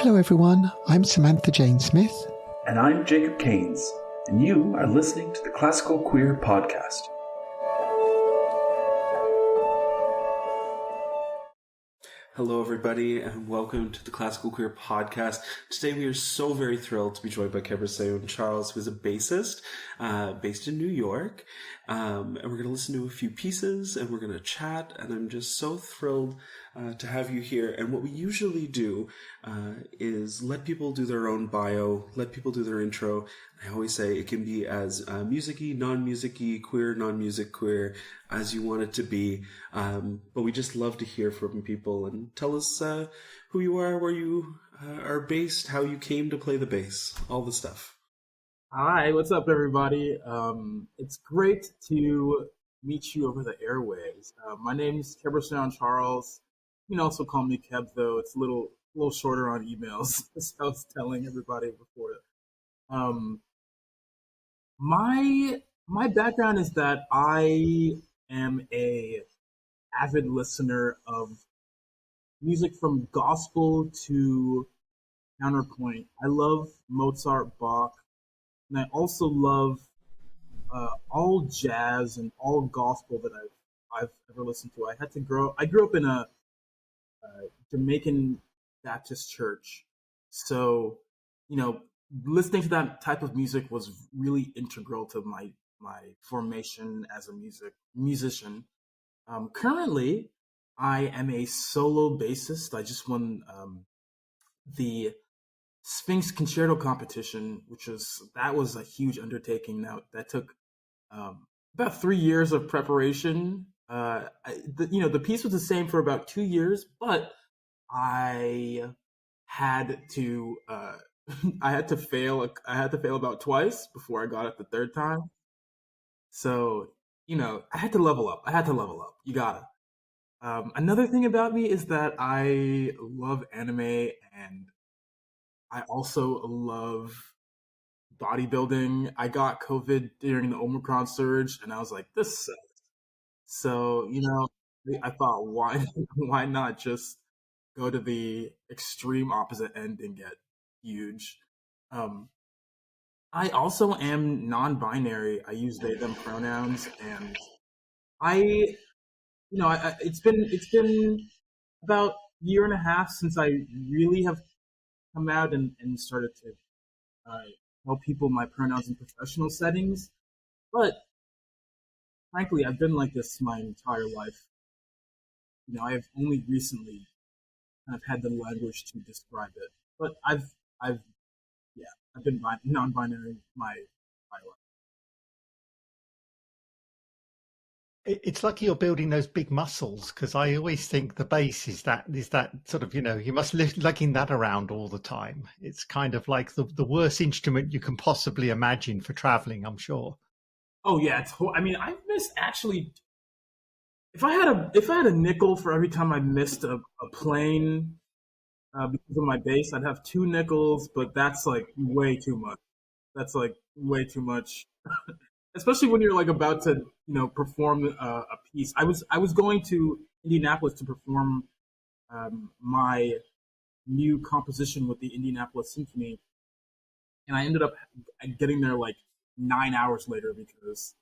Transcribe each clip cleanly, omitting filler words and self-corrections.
Hello everyone, I'm Samantha Jane Smith. And I'm Jacob Keynes, and you are listening to the Classical Queer Podcast. Hello everybody, and welcome to the Classical Queer Podcast. Today we are so very thrilled to be joined by Kebra-Seyoun Charles, who is a bassist based in New York. And we're going to listen to a few pieces, and we're going to chat, and I'm just so thrilled to have you here. And what we usually do is let people do their own bio, let people do their intro. I always say it can be as music-y, non-music-y, queer, non-music queer as you want it to be. But we just love to hear from people, and tell us who you are, where you are based, how you came to play the bass, all the stuff. Hi, what's up, everybody? It's great to meet you over the airwaves. My name's Kebra-Seyoun Charles. You can also call me Keb, though. It's a little shorter on emails, as I was telling everybody before. My background is that I am a avid listener of music from gospel to counterpoint. I love Mozart, Bach, and I also love all jazz and all gospel that I've ever listened to. I grew up in a Jamaican Baptist church, so listening to that type of music was really integral to my formation as a musician. Currently, I am a solo bassist. I just won the Sphinx Concerto competition, that was a huge undertaking. Now that took about 3 years of preparation. The piece was the same for about 2 years, but I had to I had to fail about twice before I got it the third time. So I had to level up. You gotta. Another thing about me is that I love anime, and I also love bodybuilding. I got COVID during the Omicron surge, and I was like, this sucks. So, I thought, why not just go to the extreme opposite end and get huge? I also am non-binary. I use they, them pronouns, and it's been about a year and a half since I really have come out and started to tell people my pronouns in professional settings. But frankly, I've been like this my entire life. I've only recently kind of had the language to describe it. But I've been non-binary my entire life. It's lucky you're building those big muscles, because I always think the bass is that sort of, you must live lugging that around all the time. It's kind of like the worst instrument you can possibly imagine for traveling, I'm sure. Oh yeah, I've missed actually. If I had a nickel for every time I missed a plane because of my bass, I'd have 2 nickels. But that's like way too much. That's like way too much. Especially when you're like about to, perform a piece. I was going to Indianapolis to perform my new composition with the Indianapolis Symphony, and I ended up getting there like 9 hours later because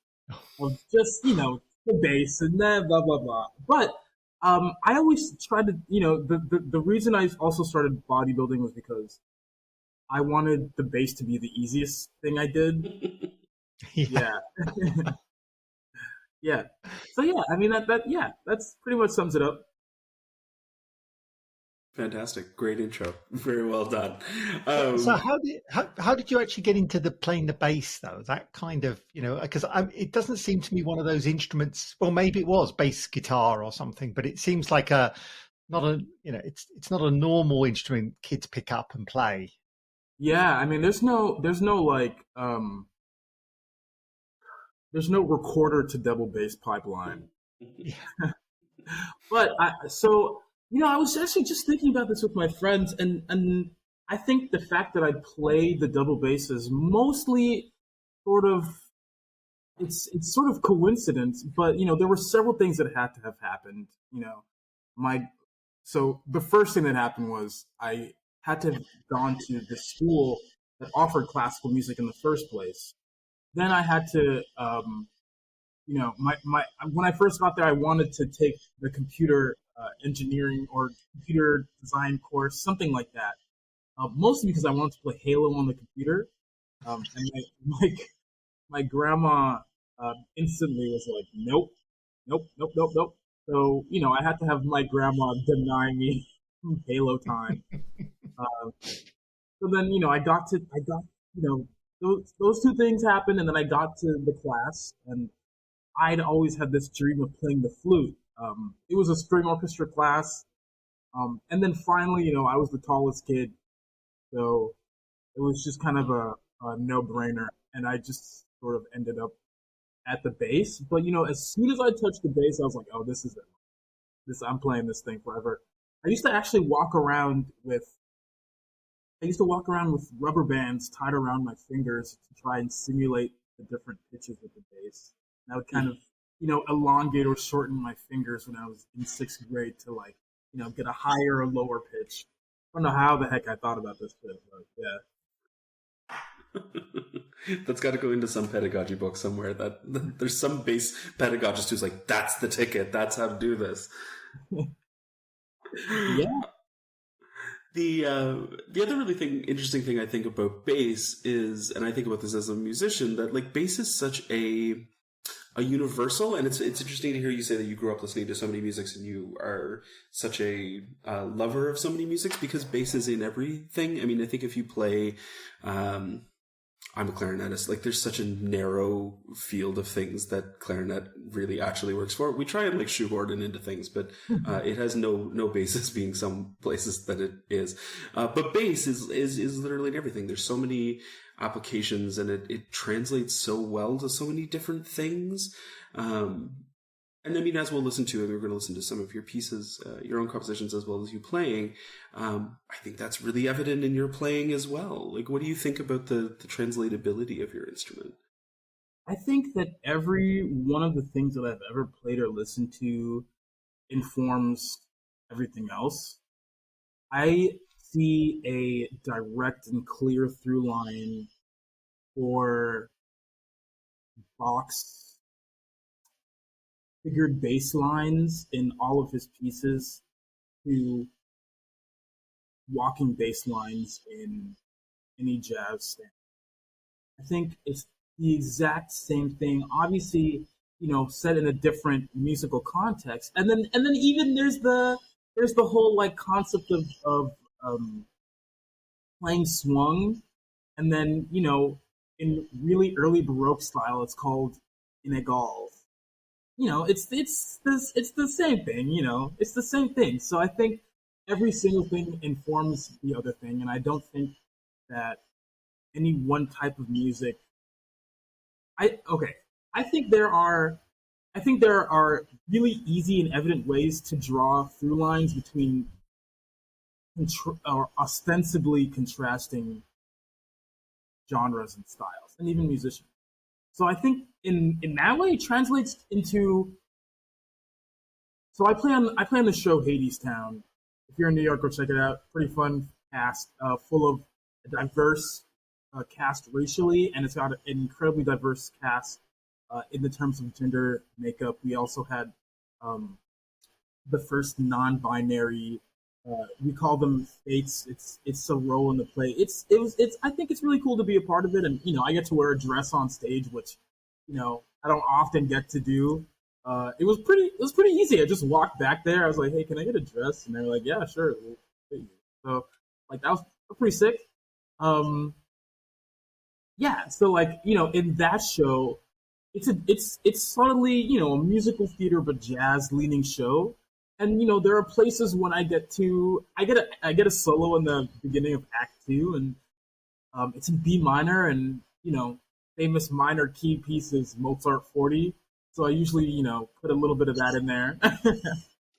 of just the bass and blah blah blah. But I always tried to, the reason I also started bodybuilding was because I wanted the bass to be the easiest thing I did. Yeah. Yeah. So yeah, that's pretty much sums it up. Fantastic. Great intro. Very well done. So how did you actually get into playing the bass, though? That kind of, because it doesn't seem to me one of those instruments. Well, maybe it was bass guitar or something, but it seems like it's not a normal instrument kids pick up and play. Yeah, there's no recorder to double bass pipeline. Yeah. But I was actually just thinking about this with my friends, and I think the fact that I play the double bass is mostly it's sort of coincidence, but there were several things that had to have happened. So the first thing that happened was I had to have gone to the school that offered classical music in the first place. Then I had to, my when I first got there, I wanted to take the computer engineering or computer design course, something like that. Mostly because I wanted to play Halo on the computer. And my grandma instantly was like, nope, nope, nope, nope, nope. So I had to have my grandma deny me Halo time. So then those two things happened, and then I got to the class, and I'd always had this dream of playing the flute. It was a string orchestra class, and then finally, I was the tallest kid, so it was just kind of a no-brainer, and I just sort of ended up at the bass. But as soon as I touched the bass, I was like, "Oh, this is it. I'm playing this thing forever." I used to actually walk around with rubber bands tied around my fingers to try and simulate the different pitches of the bass. And I would kind of, elongate or shorten my fingers when I was in sixth grade to get a higher or lower pitch. I don't know how the heck I thought about this shit, but yeah. That's got to go into some pedagogy book somewhere. That there's some bass pedagogist who's like, that's the ticket. That's how to do this. Yeah. The other really interesting thing I think about bass is, and I think about this as a musician, that like bass is such a universal, and it's interesting to hear you say that you grew up listening to so many musics and you are such a lover of so many musics, because bass is in everything. I mean, I think if you play, I'm a clarinetist. Like, there's such a narrow field of things that clarinet really actually works for. We try and like shoehorn it into things, but it has no basis being some places that it is. But bass is literally in everything. There's so many applications, and it translates so well to so many different things. And I mean, as we'll listen to, and we're going to listen to some of your pieces, your own compositions, as well as you playing, I think that's really evident in your playing as well. Like, what do you think about the translatability of your instrument? I think that every one of the things that I've ever played or listened to informs everything else. I see a direct and clear through line for Bach's figured bass lines in all of his pieces to walking bass lines in any jazz standard. I think it's the exact same thing. Obviously, set in a different musical context, and then even there's the whole like concept of playing swung, and then in really early Baroque style, it's called inégales. It's the same thing. It's the same thing. So I think every single thing informs the other thing, and I don't think that any one type of music. I think there are really easy and evident ways to draw through lines between or ostensibly contrasting genres and styles, and even musicians. So I think in that way it translates into. So I play on the show Hadestown. If you're in New York, go check it out. Pretty fun cast, full of a diverse cast racially, and it's got an incredibly diverse cast in the terms of gender makeup. We also had the first non-binary. We call them fates. It's a role in the play. I think it's really cool to be a part of it, and I get to wear a dress on stage, which I don't often get to do. It was pretty easy. I just walked back there. I was like, "Hey, can I get a dress?" And they were like, "Yeah, sure." So like that was pretty sick. Yeah. So like in that show, it's subtly a musical theater but jazz leaning show, and there are places when I get a solo in the beginning of Act 2, and it's in B minor, and famous minor key pieces Mozart 40. So I usually, put a little bit of that in there.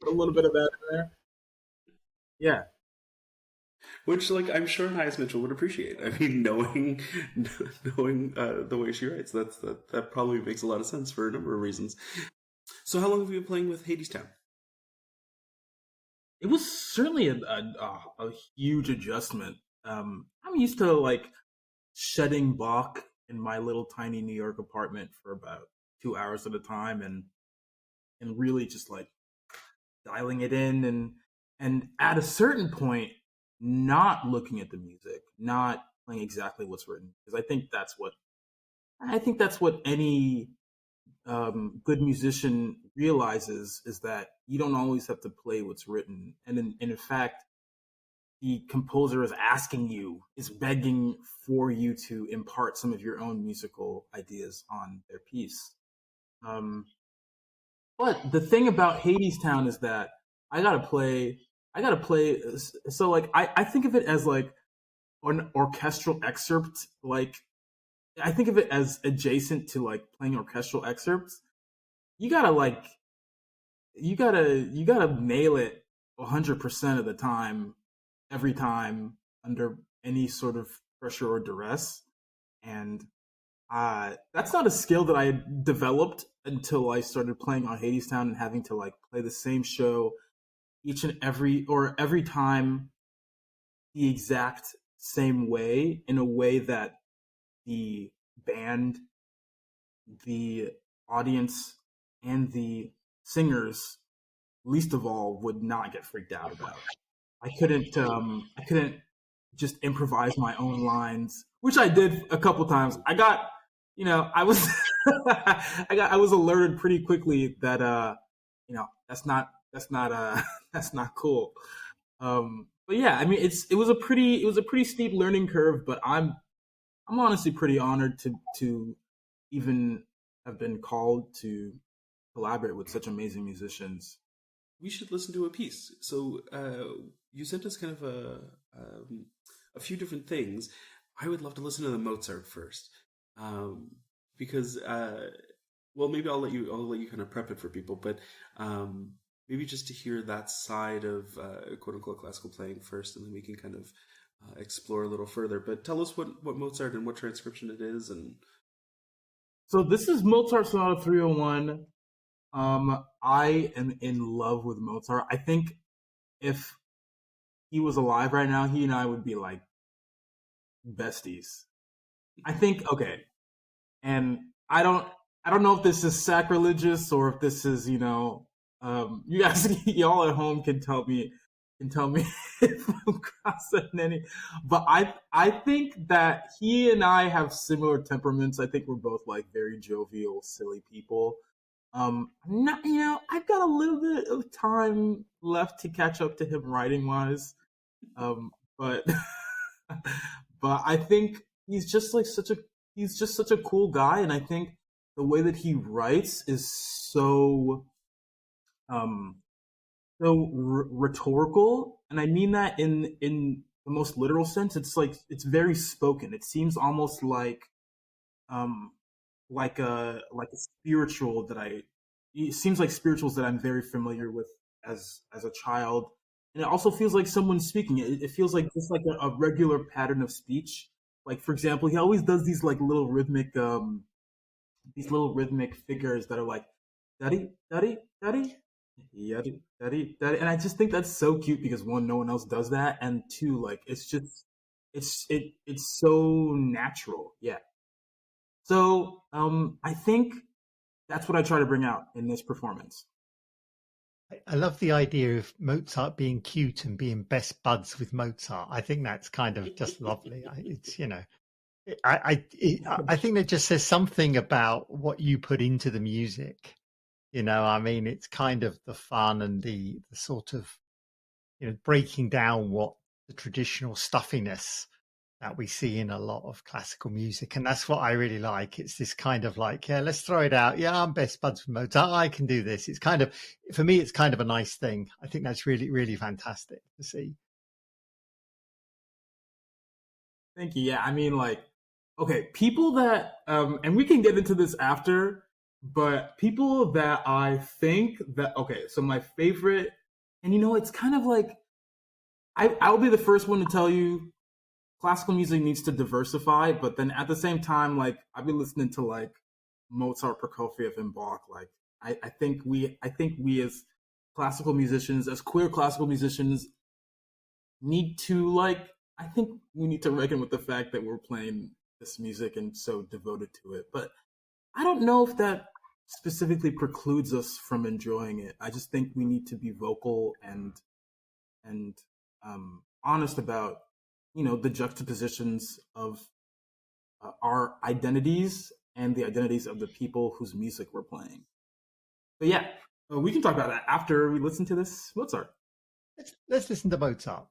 Put a little bit of that in there. Yeah. Which, like, I'm sure Hayes Mitchell would appreciate. I mean, knowing the way she writes, that probably makes a lot of sense for a number of reasons. So how long have you been playing with Hadestown? it was certainly a huge adjustment. I'm used to like shedding Bach in my little tiny New York apartment for about 2 hours at a time, and really just like dialing it in, and at a certain point, not looking at the music, not playing exactly what's written, because I think that's what any good musician realizes, is that you don't always have to play what's written, and in fact, the composer is asking you, is begging for you to impart some of your own musical ideas on their piece. Um, but the thing about Hadestown is that I gotta play. I gotta play. So like I think of it as like an orchestral excerpt. Like I think of it as adjacent to like playing orchestral excerpts. You gotta like you gotta nail it 100% of the time, every time, under any sort of pressure or duress. And that's not a skill that I developed until I started playing on Hadestown and having to like play the same show each and every time, the exact same way, in a way that the band, the audience, and the singers, least of all, would not get freaked out about. I couldn't just improvise my own lines, which I did a couple times. I got, I was I was alerted pretty quickly that that's not that's not cool. But yeah, I mean, it was a pretty steep learning curve, but I'm honestly pretty honored to even have been called to collaborate with such amazing musicians. We should listen to a piece. So you sent us kind of a few different things. I would love to listen to the Mozart first, because well, maybe I'll let you kind of prep it for people, but maybe just to hear that side of quote unquote classical playing first, and then we can kind of explore a little further. But tell us what Mozart and what transcription it is, and So this is Mozart Sonata 301. I am in love with Mozart. I think if he was alive right now, he and I would be like besties. I think okay, and I don't know if this is sacrilegious or if this is you guys y'all at home can tell me if I'm crossing any, but I think that he and I have similar temperaments. I think we're both like very jovial, silly people. Not, I've got a little bit of time left to catch up to him writing wise. But but I think he's just such a cool guy, and I think the way that he writes is um rhetorical, and I mean that in the most literal sense. It's like it's very spoken. It seems almost um like a spiritual that I it seems like spirituals that I'm very familiar with as a child, and it also feels like someone speaking it. It feels like just like a regular pattern of speech. Like for example, he always does these little rhythmic figures that are like daddy daddy daddy daddy daddy daddy, and I just think that's so cute because one, no one else does that, and two, like it's so natural. Yeah. So I think that's what I try to bring out in this performance. I love the idea of Mozart being cute and being best buds with Mozart. I think that's kind of just lovely. It's I think that just says something about what you put into the music. I mean, it's kind of the fun and the sort of breaking down what the traditional stuffiness that we see in a lot of classical music, and that's what I really like. It's this kind of like, yeah, let's throw it out. Yeah, I'm best buds with Mozart. I can do this. It's kind of, for me, it's kind of a nice thing. I think that's really, really fantastic to see. Thank you. Yeah, I mean, like, okay, people that, and we can get into this after, but people that I think that, okay, so my favorite, and it's kind of like, I'll be the first one to tell you classical music needs to diversify, but then at the same time, like, I've been listening to like Mozart, Prokofiev, and Bach. Like, I think we as classical musicians, as queer classical musicians, need to I think we need to reckon with the fact that we're playing this music and so devoted to it. But I don't know if that specifically precludes us from enjoying it. I just think we need to be vocal and honest about the juxtapositions of our identities and the identities of the people whose music we're playing. But yeah, we can talk about that after we listen to this Mozart. Let's listen to Mozart.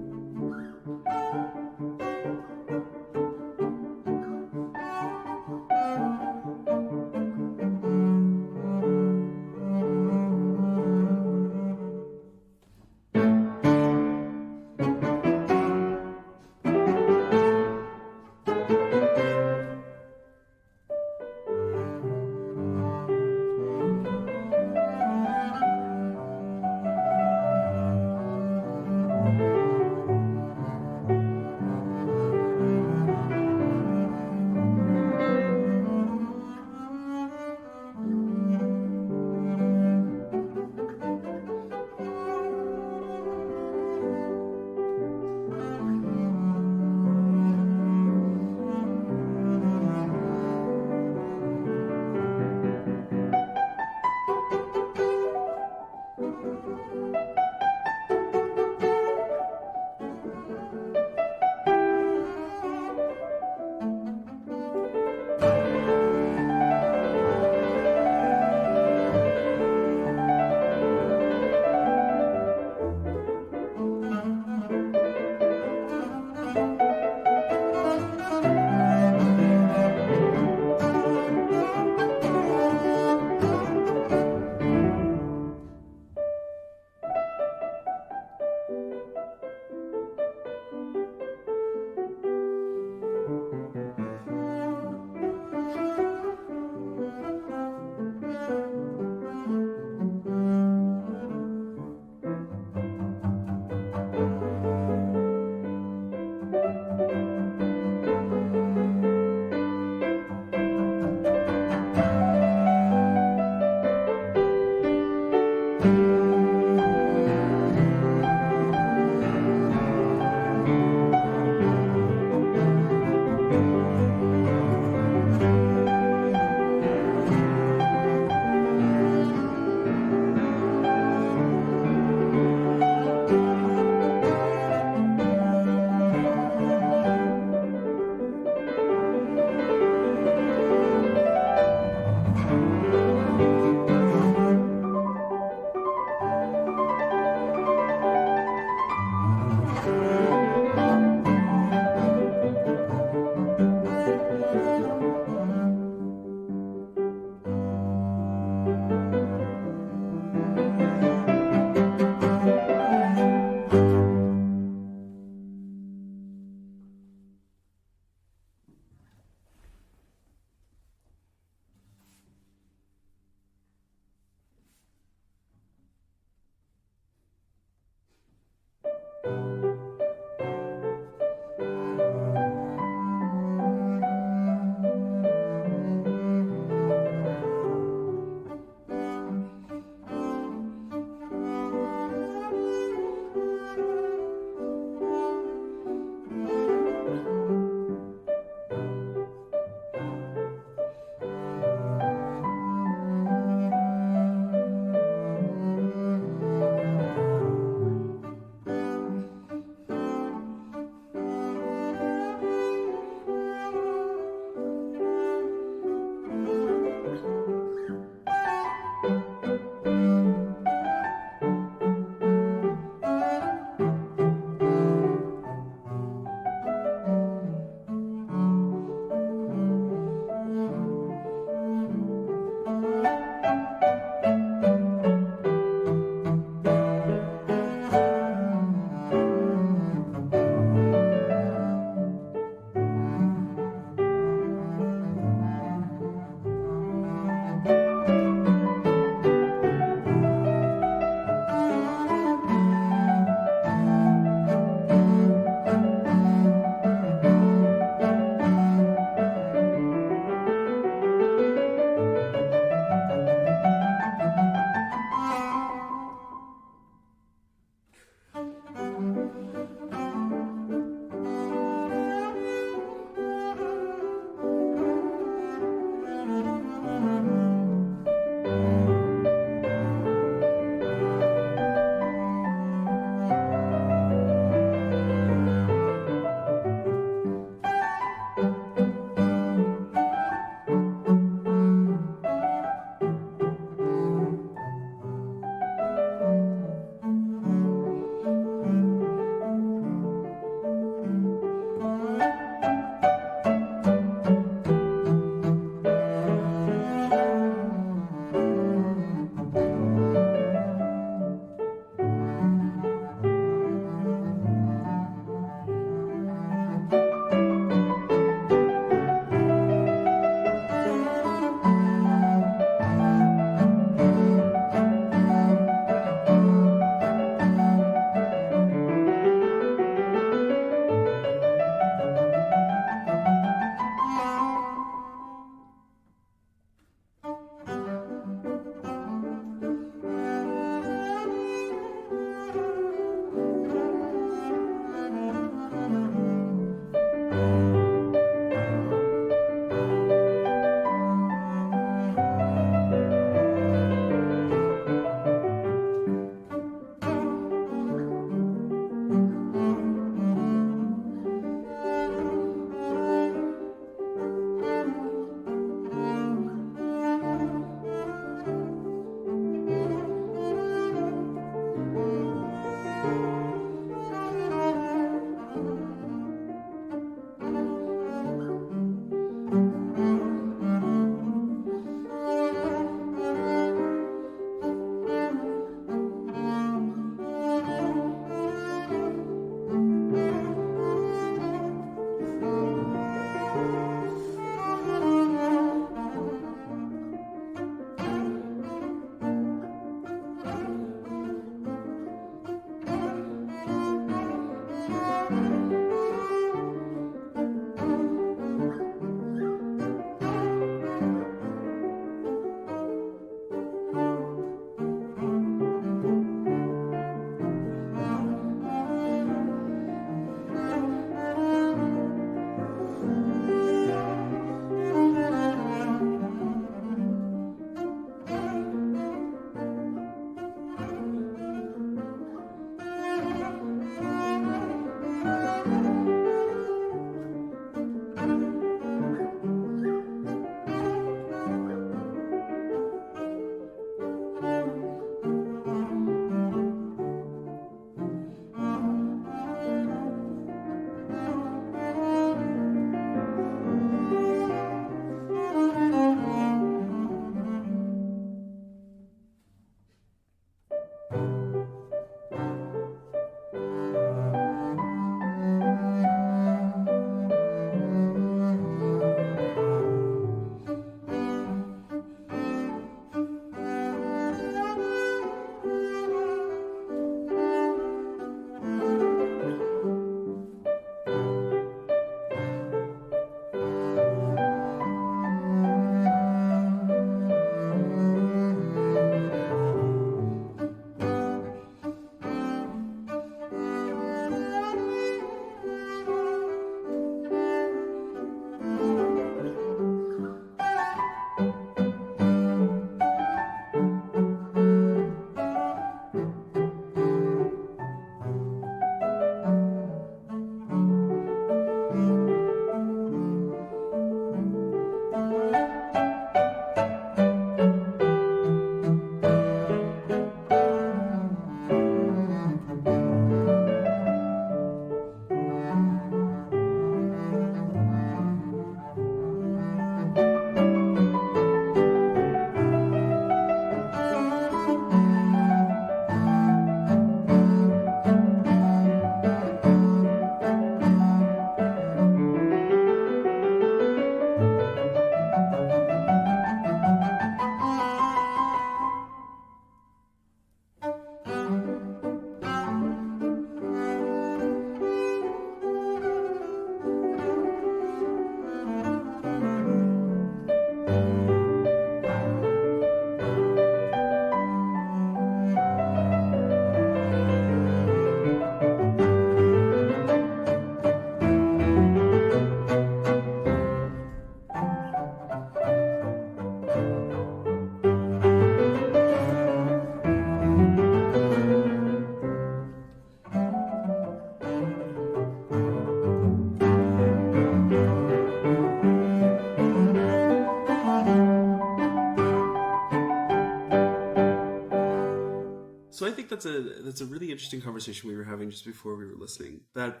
that's a really interesting conversation we were having just before we were listening. That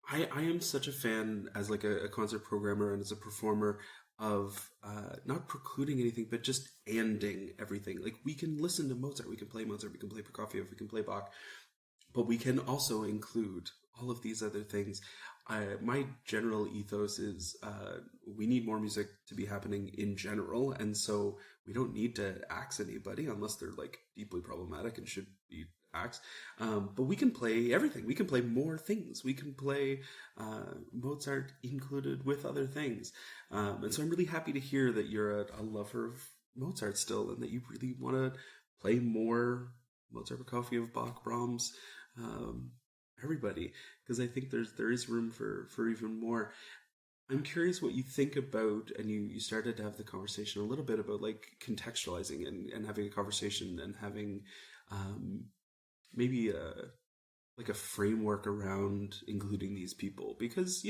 I am such a fan as like a concert programmer and as a performer of not precluding anything, but just ending everything. Like we can listen to Mozart, we can play Mozart, we can play Prokofiev, we can play Bach, but we can also include all of these other things. My general ethos is we need more music to be happening in general, and so we don't need to axe anybody unless they're like deeply problematic and should be axed. But we can play everything. We can play more things. We can play Mozart included with other things. And so I'm really happy to hear that you're a lover of Mozart still, and that you really want to play more Mozart, Prokofiev, Bach, Brahms, everybody, because I think there is room for even more. I'm curious what you think about, and you started to have the conversation a little bit about like contextualizing and having a conversation and having maybe a framework around including these people, because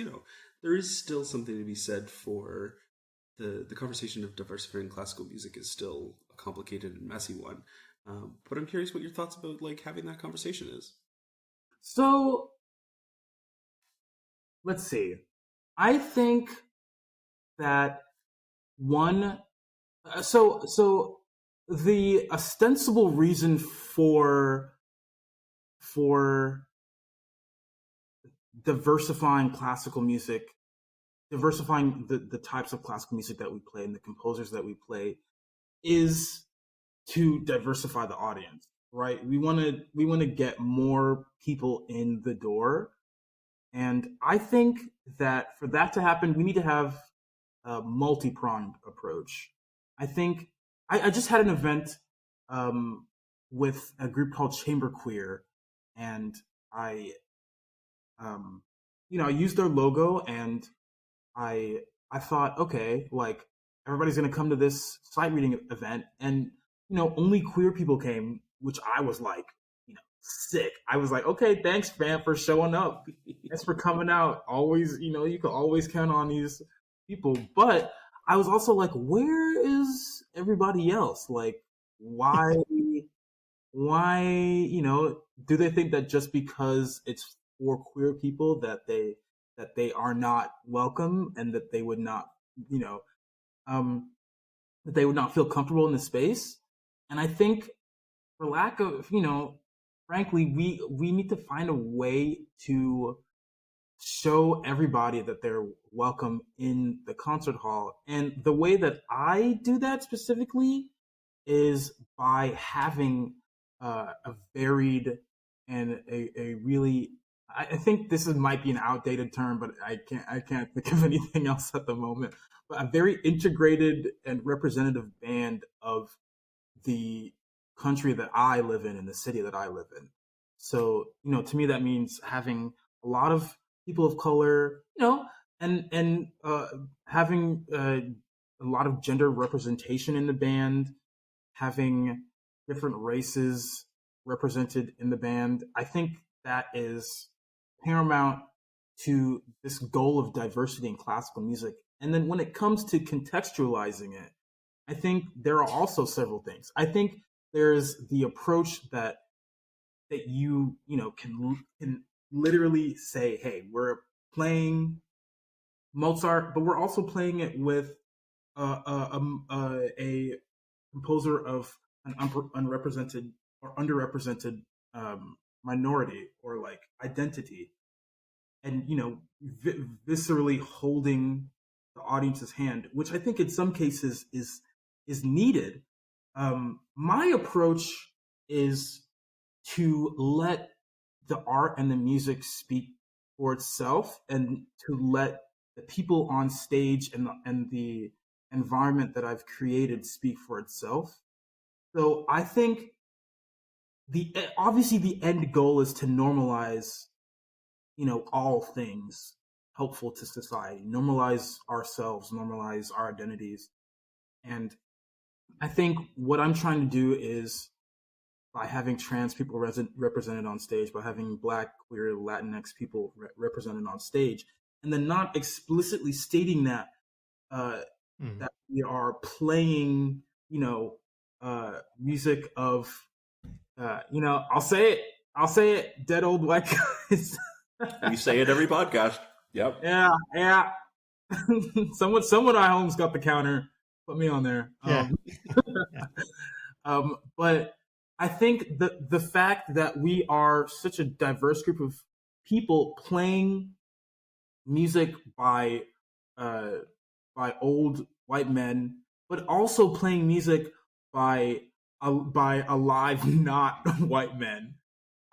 there is still something to be said for the conversation of diversifying classical music is still a complicated and messy one. But I'm curious what your thoughts about like having that conversation is. So let's see. I think that so the ostensible reason for diversifying classical music, diversifying the types of classical music that we play and the composers that we play, is to diversify the audience, right? We want to get more people in the door. And I think that for that to happen, we need to have a multi-pronged approach. I think I just had an event with a group called Chamber Queer, and I used their logo, and I thought, okay, like everybody's gonna come to this sight reading event, and only queer people came, which I was like, sick. I was like, okay, thanks, fam, for showing up. Thanks for coming out. Always, you can always count on these people. But I was also like, where is everybody else? Like, why, do they think that just because it's for queer people that they are not welcome, and that they would not, that they would not feel comfortable in the space? And I think for lack of, frankly, we need to find a way to show everybody that they're welcome in the concert hall. And the way that I do that specifically is by having a varied and a really, I think this might be an outdated term, but I can't think of anything else at the moment, but a very integrated and representative band of the country that I live in and the city that I live in. So, to me, that means having a lot of people of color, and having a lot of gender representation in the band, having different races represented in the band. I think that is paramount to this goal of diversity in classical music. And then when it comes to contextualizing it, I think there are also several things. I think there's the approach that you can literally say, hey, we're playing Mozart, but we're also playing it with a composer of an unrepresented or underrepresented minority or like identity, and viscerally holding the audience's hand, which I think in some cases is needed. My approach is to let the art and the music speak for itself, and to let the people on stage and the environment that I've created speak for itself. So I think obviously the end goal is to normalize, all things helpful to society, normalize ourselves, normalize our identities. And I think what I'm trying to do is, by having trans people represented on stage, by having Black, queer, Latinx people represented on stage, and then not explicitly stating that that we are playing, music of I'll say it. I'll say it. Dead old white guys. You say it every podcast. Yep. Yeah. someone at home's got the counter. Put me on there. Yeah. But I think the fact that we are such a diverse group of people playing music by old white men, but also playing music by alive not white men.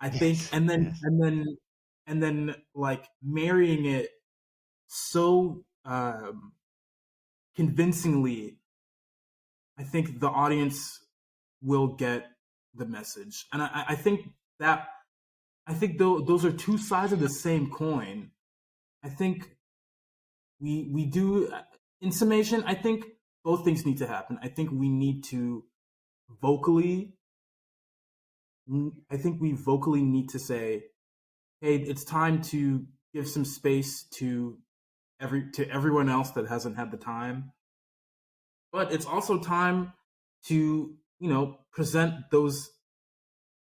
I think, and then like marrying it so convincingly, I think the audience will get the message. And I think those are two sides of the same coin. I think we do, in summation, I think both things need to happen. I think we need to vocally need to say, hey, it's time to give some space to everyone else that hasn't had the time. But it's also time to, present those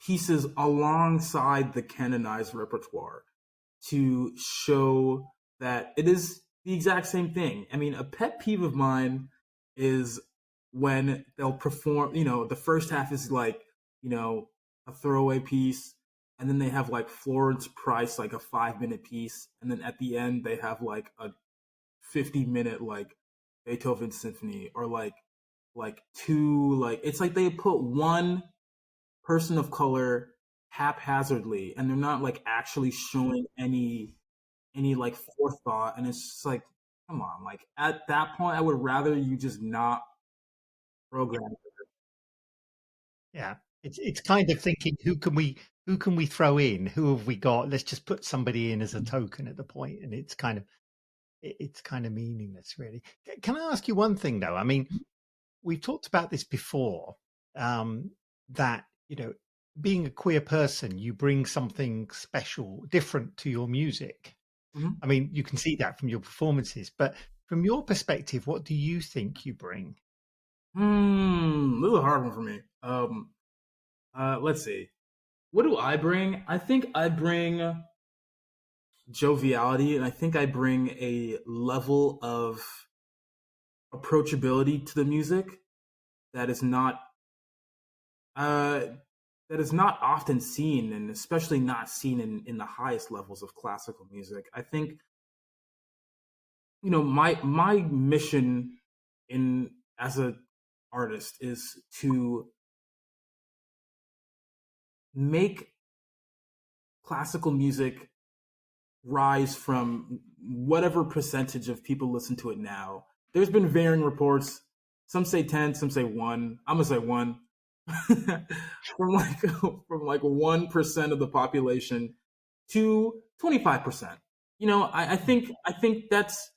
pieces alongside the canonized repertoire to show that it is the exact same thing. I mean, a pet peeve of mine is when they'll perform, the first half is like, a throwaway piece, and then they have like Florence Price, like a 5-minute piece, and then at the end they have like a 50-minute like Beethoven symphony, or like two, like it's like they put one person of color haphazardly, and they're not like actually showing any like forethought, and it's just like, come on, like at that point I would rather you just not program it. Yeah. It's kind of thinking, who can we throw in? Who have we got? Let's just put somebody in as a token at the point, and it's kind of meaningless, really. Can I ask you one thing though? I mean, we've talked about this before, that, being a queer person, you bring something special, different to your music. Mm-hmm. I mean, you can see that from your performances, but from your perspective, what do you think you bring? This is a hard one for me. Let's see. What do I bring? I think I bring joviality, and I think I bring a level of approachability to the music that is not often seen, and especially not seen in the highest levels of classical music. I think, my mission as an artist is to make classical music rise from whatever percentage of people listen to it now. There's been varying reports. Some say 10, some say 1. I'm gonna say 1. from like 1% of the population to 25%. I think that's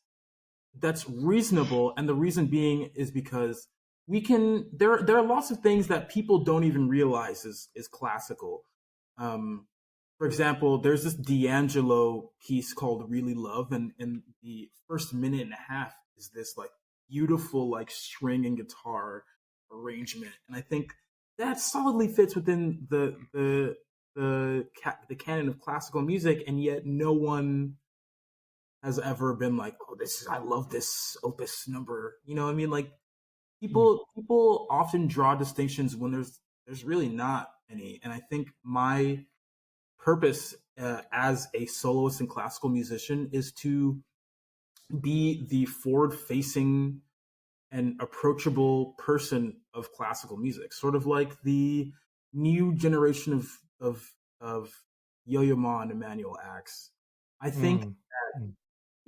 reasonable, and the reason being is because there are lots of things that people don't even realize is classical. For example, there's this D'Angelo piece called Really Love, and the first minute and a half is this like beautiful like string and guitar arrangement, and I think that solidly fits within the canon of classical music, and yet no one has ever been like, oh, I love this opus number. You know what I mean? Like people often draw distinctions when there's really not any, and I think my purpose as a soloist and classical musician is to be the forward-facing and approachable person of classical music, sort of like the new generation of Yo-Yo Ma and Emmanuel Axe. I think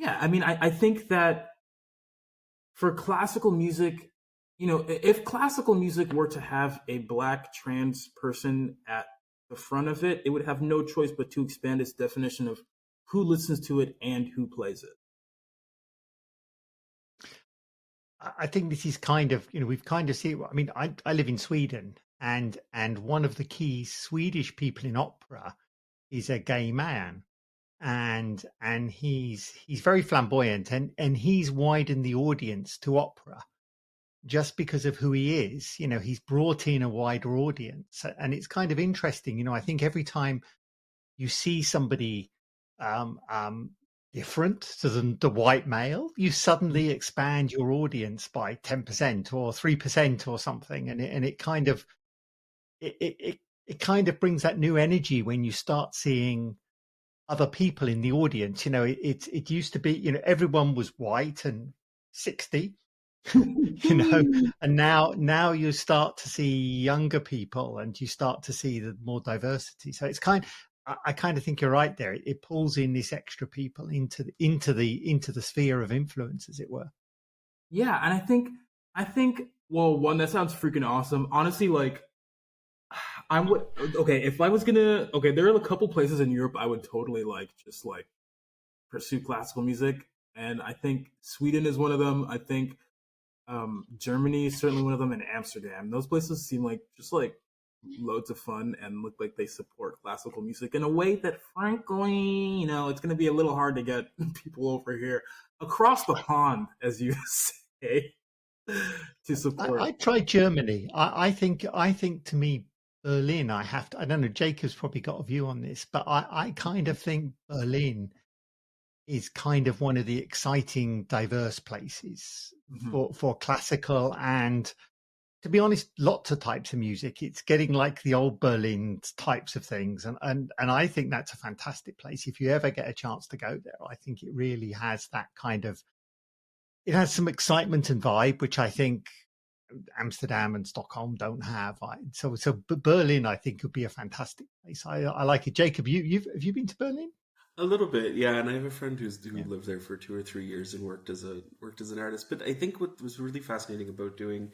I think that for classical music, if classical music were to have a Black trans person at the front of it, it would have no choice but to expand its definition of who listens to it and who plays it. I think this is kind of, we've kind of seen. I mean, I live in Sweden, and one of the key Swedish people in opera is a gay man, and he's very flamboyant, and he's widened the audience to opera just because of who he is. He's brought in a wider audience, and it's kind of interesting. I think every time you see somebody different to the white male, you suddenly expand your audience by 10% or 3% or something, and it kind of it kind of brings that new energy when you start seeing other people in the audience. It used to be, everyone was white and 60, and now you start to see younger people, and you start to see the more diversity. So it's I kind of think you're right there. It pulls in this extra people into the sphere of influence, as it were. Yeah, and I think well, one, that sounds freaking awesome. Honestly, like okay, if I was gonna there are a couple places in Europe I would totally just pursue classical music, and I think Sweden is one of them. I think Germany is certainly one of them, and Amsterdam. Those places seem like just loads of fun and look like they support classical music in a way that, frankly, it's going to be a little hard to get people over here across the pond, as you say, to support. I tried Germany. I think to me, Berlin, I don't know, Jacob's probably got a view on this, but I kind of think Berlin is kind of one of the exciting, diverse places for classical and, to be honest, lots of types of music. It's getting like the old Berlin types of things. And I think that's a fantastic place. If you ever get a chance to go there, I think it really has that kind of, it has some excitement and vibe, which I think Amsterdam and Stockholm don't have. So Berlin, I think, would be a fantastic place. I like it. Jacob, have you been to Berlin? A little bit, yeah. And I have a friend who lived there for 2 or 3 years and worked as an artist. But I think what was really fascinating about doing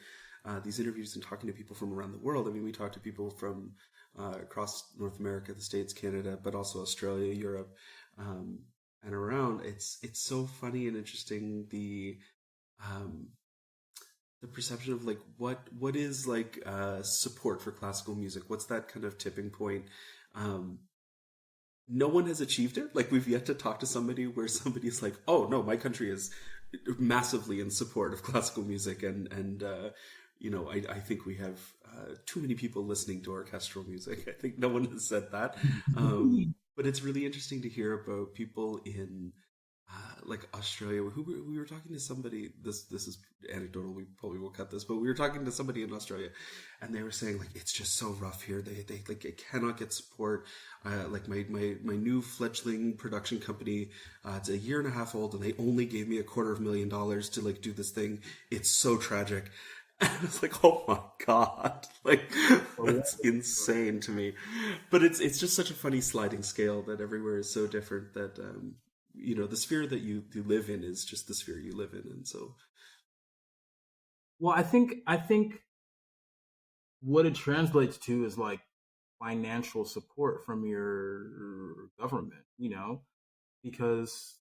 these interviews and talking to people from around the world. I mean, we talked to people from across North America, the States, Canada, but also Australia, Europe, and around. It's so funny and interesting, the perception of what is support for classical music. What's that kind of tipping point? No one has achieved it. We've yet to talk to somebody where somebody's like, oh no, my country is massively in support of classical music, and I think we have too many people listening to orchestral music. I think no one has said that. But it's really interesting to hear about people in Australia. We were talking to somebody, this is anecdotal, we probably will cut this, but we were talking to somebody in Australia, and they were saying it's just so rough here. They cannot get support. My new fledgling production company, it's a 1.5 years old, and they only gave me $250,000 to do this thing. It's so tragic. And I was like, oh my God, that's insane to me. But it's just such a funny sliding scale that everywhere is so different, that the sphere that you live in is just the sphere you live in. And so, well, I think what it translates to is financial support from your government, because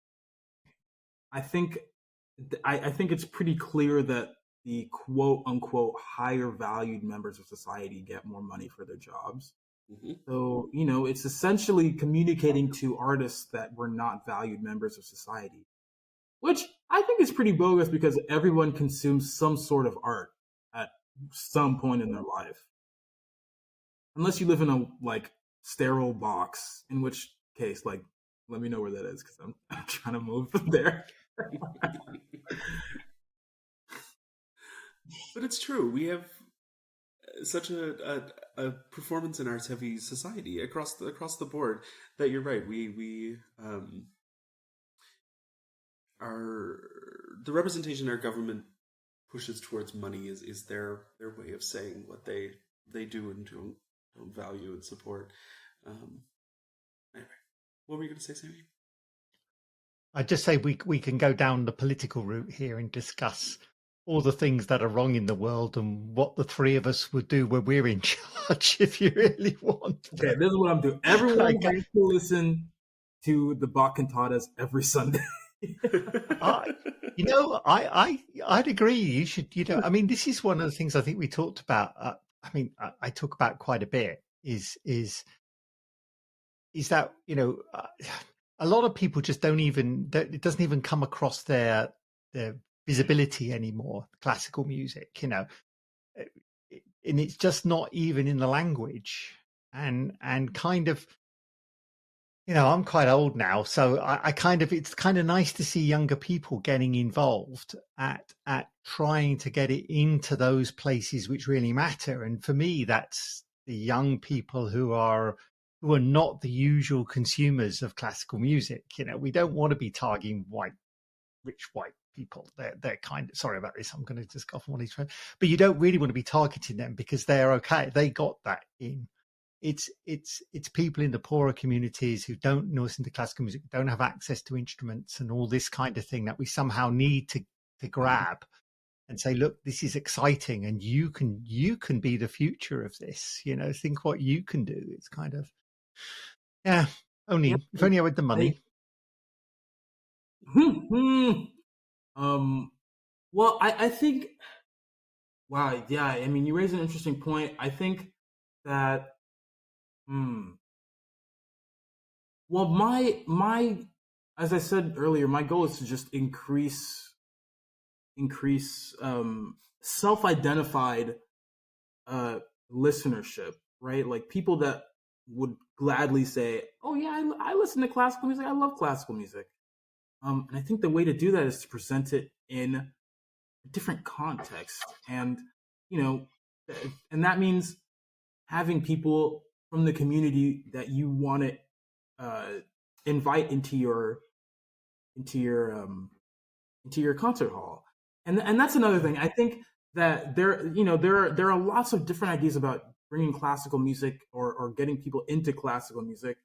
I think it's pretty clear that the quote unquote higher valued members of society get more money for their jobs. Mm-hmm. So, it's essentially communicating to artists that we're not valued members of society, which I think is pretty bogus, because everyone consumes some sort of art at some point in their life. Unless you live in a sterile box, in which case, let me know where that is, because I'm trying to move from there. But it's true. We have such a performance and arts heavy society across the board that you're right. We the representation our government pushes towards money is their way of saying what they do and don't value and support. Anyway, what were you going to say, Sammy? I'd just say we can go down the political route here and discuss all the things that are wrong in the world and what the three of us would do when we're in charge, if you really want. Okay, this is what I'm doing. Everyone has to listen to the Bach cantatas every Sunday. I'd agree. You should. This is one of the things I think we talked about. I talk about quite a bit. Is that a lot of people just don't even. It doesn't even come across their visibility anymore, classical music, you know, and it's just not even in the language. And kind of, you know, I'm quite old now, so I kind of, it's kind of nice to see younger people getting involved at trying to get it into those places which really matter. And for me, that's the young people who are not the usual consumers of classical music. You know, we don't want to be targeting rich white people. They're kind of, sorry about this, I'm going to just go off on one of these friends, but you don't really want to be targeting them because they're okay. They got that in. It's people in the poorer communities who don't listen to classical music, don't have access to instruments and all this kind of thing that we somehow need to grab and say, look, this is exciting and you can be the future of this. You know, think what you can do. It's kind of, yeah, Yeah. if only I had the money. Well, I think, wow, yeah. I mean, you raise an interesting point. I think that, well, my, as I said earlier, my goal is to just increase self-identified listenership, right? Like people that would gladly say, "Oh yeah, I listen to classical music. I love classical music." And I think the way to do that is to present it in a different context, and you know, and that means having people from the community that you want to invite into your concert hall. And that's another thing. I think that there are lots of different ideas about bringing classical music or getting people into classical music,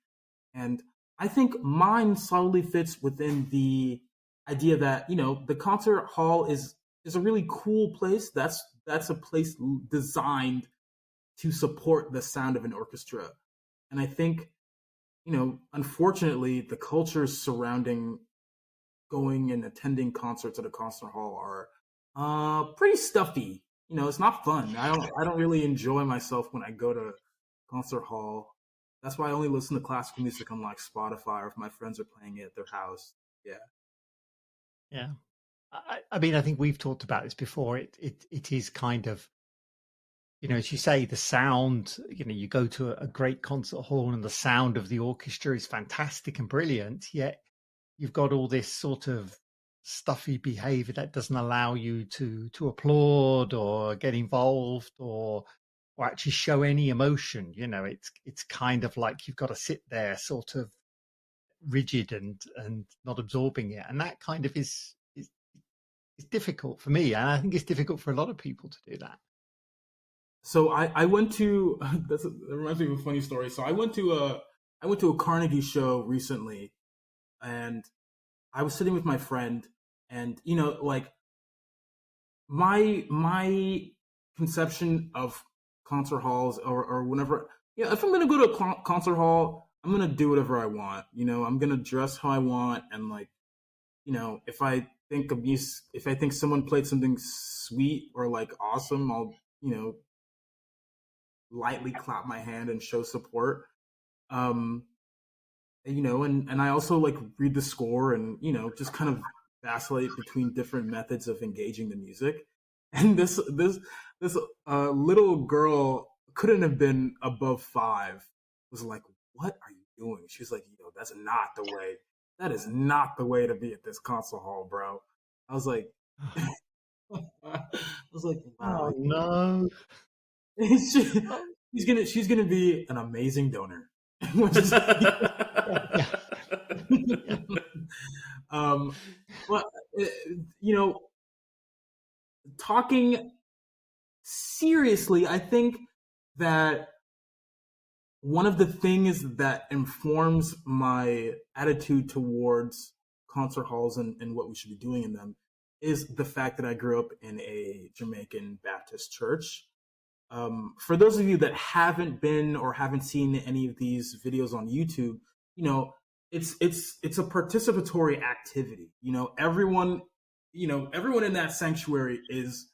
and I think mine solidly fits within the idea that the concert hall is a really cool place. That's a place designed to support the sound of an orchestra, and I think unfortunately the cultures surrounding going and attending concerts at a concert hall are pretty stuffy. It's not fun. I don't really enjoy myself when I go to concert hall. That's why I only listen to classical music on like Spotify or if my friends are playing it at their house. Yeah. Yeah. I mean, I think we've talked about this before. It is kind of, as you say, the sound, you go to a great concert hall and the sound of the orchestra is fantastic and brilliant, yet you've got all this sort of stuffy behavior that doesn't allow you to applaud or get involved or actually show any emotion. It's kind of like you've got to sit there sort of rigid and not absorbing it. And that kind of is difficult for me. And I think it's difficult for a lot of people to do that. So I went to that reminds me of a funny story. So I went to a Carnegie show recently, and I was sitting with my friend, and like my conception of concert halls or whenever, if I'm gonna go to a concert hall, I'm gonna do whatever I want. I'm gonna dress how I want, and like, if I think someone played something sweet or like awesome, I'll lightly clap my hand and show support. And I also like read the score and just kind of vacillate between different methods of engaging the music. And this little girl couldn't have been above 5. Was like, "What are you doing?" She was like, "That's not the way. That is not the way to be at this concert hall, bro." I was like, "Wow, oh no." she's gonna be an amazing donor." Yeah. But talking seriously, I think that one of the things that informs my attitude towards concert halls and what we should be doing in them is the fact that I grew up in a Jamaican Baptist church. For those of you that haven't been or haven't seen any of these videos on YouTube, it's a participatory activity. Everyone in that sanctuary is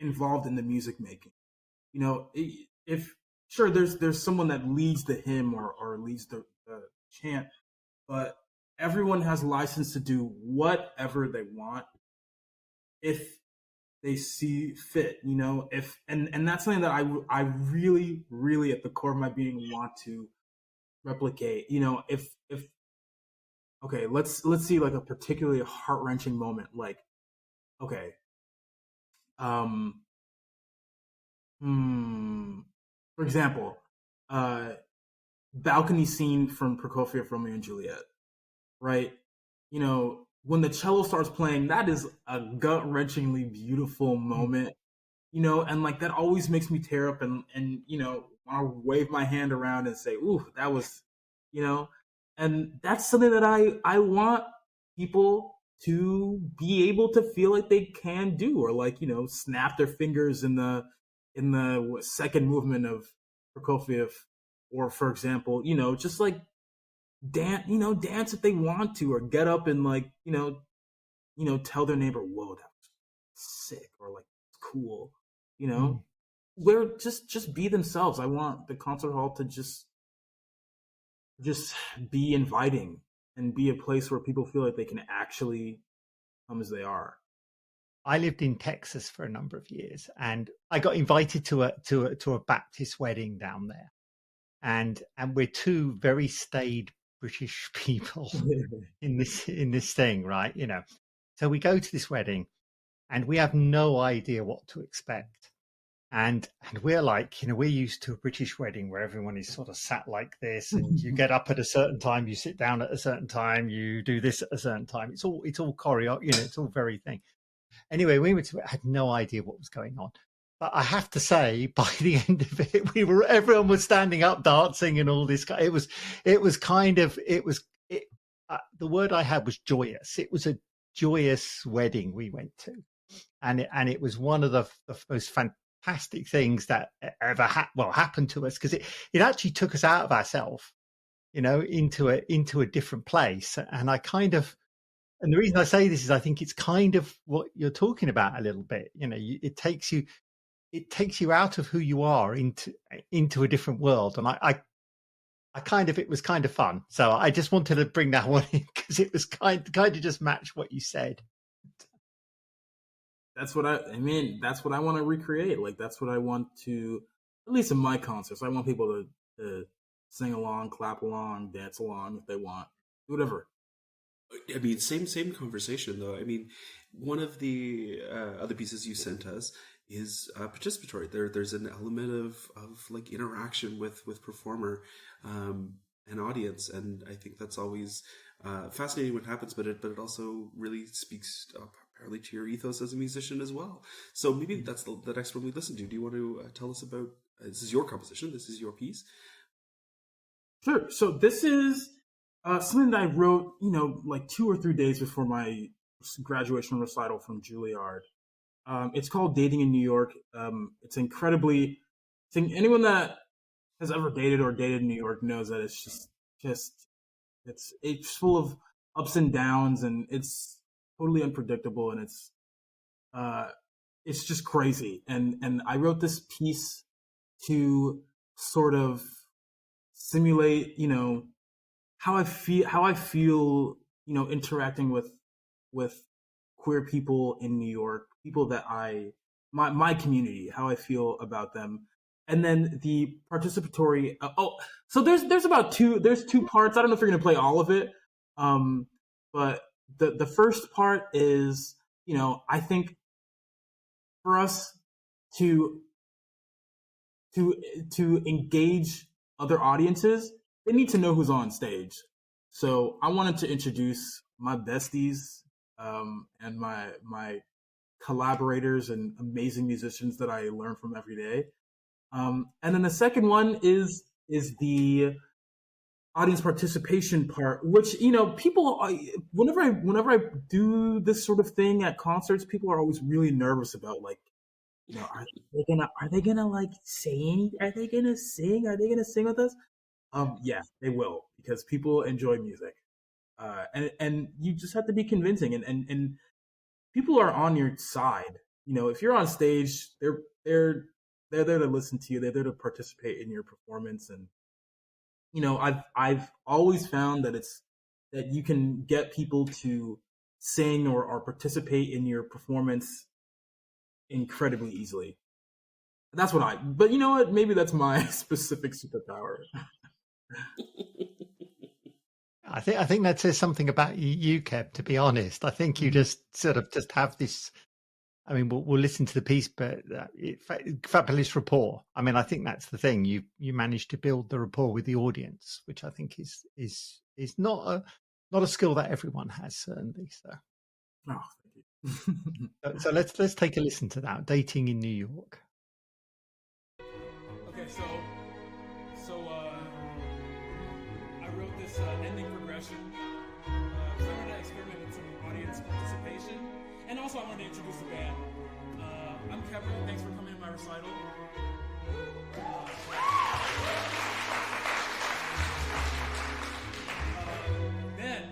involved in the music making. If sure, there's someone that leads the hymn or leads the chant, but everyone has license to do whatever they want. if they see fit, if and that's something that I really, really at the core of my being want to replicate. If okay, let's see like a particularly heart-wrenching moment, like, okay, um for example, uh balcony scene from Prokofiev Romeo and Juliet, right? When the cello starts playing, that is a gut-wrenchingly beautiful moment, and like that always makes me tear up and want to wave my hand around and say, "Ooh, that was," you know, and that's something that I want people to be able to feel like they can do, or like snap their fingers in the second movement of Prokofiev, or for example, just like dance if they want to, or get up and like tell their neighbor, "Whoa, that was sick," or like, "Cool," Mm. where just be themselves. I want the concert hall to just be inviting and be a place where people feel like they can actually come as they are. I lived in Texas for a number of years, and I got invited to a Baptist wedding down there, and we're two very staid British people in this thing, right? So we go to this wedding, and we have no idea what to expect. And we're like, we're used to a British wedding where everyone is sort of sat like this, and you get up at a certain time, you sit down at a certain time, you do this at a certain time. It's all choreo, it's all very thing. Anyway, we went to it, I had no idea what was going on. But I have to say, by the end of it, everyone was standing up, dancing, and all this. The word I had was joyous. It was a joyous wedding we went to, and it was one of the most fantastic things that ever happened to us, because it actually took us out of ourselves, into a different place. And the reason I say this is I think it's kind of what you're talking about a little bit. It takes you out of who you are into a different world. And I it was kind of fun. So I just wanted to bring that one in because it was kind of just match what you said. That's what I mean. That's what I want to recreate. Like, that's what I want to, at least in my concerts, I want people to sing along, clap along, dance along if they want, whatever. I mean, same conversation though. I mean, one of the other pieces you sent us is participatory. There's an element of like interaction with performer and audience, and I think that's always fascinating what happens. But it also really speaks apparently to your ethos as a musician as well. So maybe that's the next one we listen to. Do you want to tell us about? This is your composition. This is your piece. Sure. So this is something that I wrote, like 2 or 3 days before my graduation recital from Juilliard. It's called "Dating in New York." It's incredibly. I think anyone that has ever dated or dated in New York knows that it's just it's full of ups and downs, and it's totally unpredictable, and it's just crazy. And I wrote this piece to sort of simulate, how I feel, interacting with queer people in New York, people that my community, how I feel about them. And then the participatory, so there's two parts. I don't know if you're going to play all of it. But the first part is, I think for us to engage other audiences, they need to know who's on stage. So I wanted to introduce my besties, and my collaborators and amazing musicians that I learn from every day. And then the second one is the audience participation part, which people, whenever I do this sort of thing at concerts, people are always really nervous about, like, are they gonna like say anything? Are they gonna sing? Are they gonna sing with us? Yeah, they will, because people enjoy music, and you just have to be convincing, and people are on your side. If you're on stage, they're there to listen to you. They're there to participate in your performance, and I've always found that you can get people to sing or participate in your performance incredibly easily. That's what but you know what? Maybe that's my specific superpower. I think that says something about you, Keb, to be honest. I think you just sort of just have this. I mean, we'll listen to the piece, but fabulous rapport. I mean, I think that's the thing. You managed to build the rapport with the audience, which I think is not a skill that everyone has, certainly. So, oh, thank you. So let's take a listen to that. Dating in New York. Okay, so I wrote this ending progression. So I wanted to experiment with some audience participation, and also I wanted to introduce the band. I'm Kebra. Thanks for coming to my recital. Then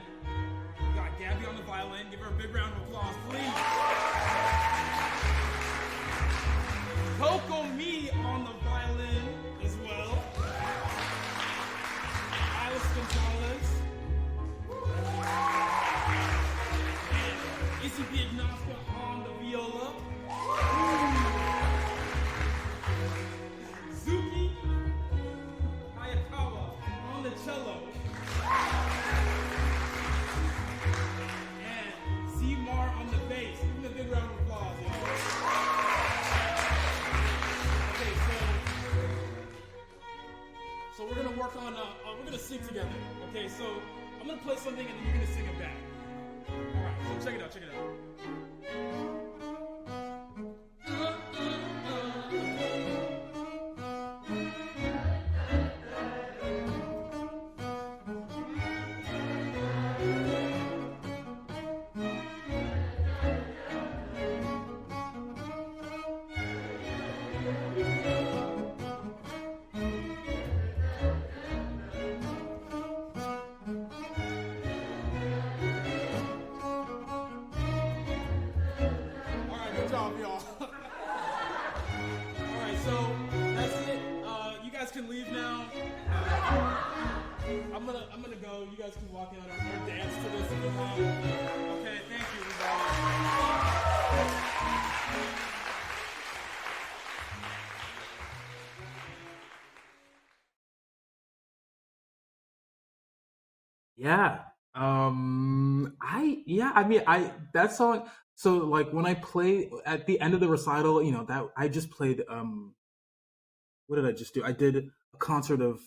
we got Gabby on the violin. Give her a big round of applause, please. Coco Me on the violin as well. Alice Gonzalez. And Issy Ignacio on the viola. Zuki Hayakawa on the cello. And Seymour on the bass. Give him a big round of applause, y'all. So we're gonna work on, we're gonna sing together. Okay, so I'm gonna play something and then you're gonna sing it back. All right, so check it out. Good job, y'all. All right, so that's it. You guys can leave now. I'm gonna go. You guys can walk in or dance to this if you want. Okay, thank you, everybody. Yeah. That song. So like when I play at the end of the recital, that I just played. What did I just do? I did a concert of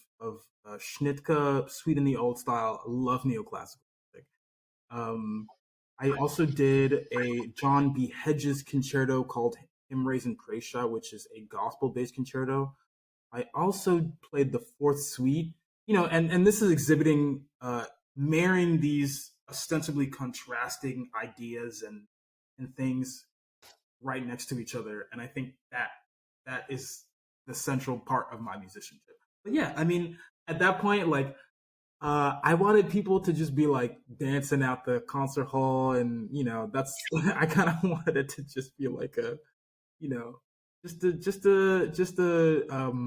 Schnittke, Sweet in the Old Style. I love neoclassical music. I also did a John B. Hedges concerto called Hymn and Praetia, which is a gospel-based concerto. I also played the Fourth Suite. And this is exhibiting marrying these ostensibly contrasting ideas and things right next to each other, and I think that is the central part of my musicianship. But yeah, I mean, at that point, like, I wanted people to just be like dancing out the concert hall, and that's I kind of wanted it to just be like a, just a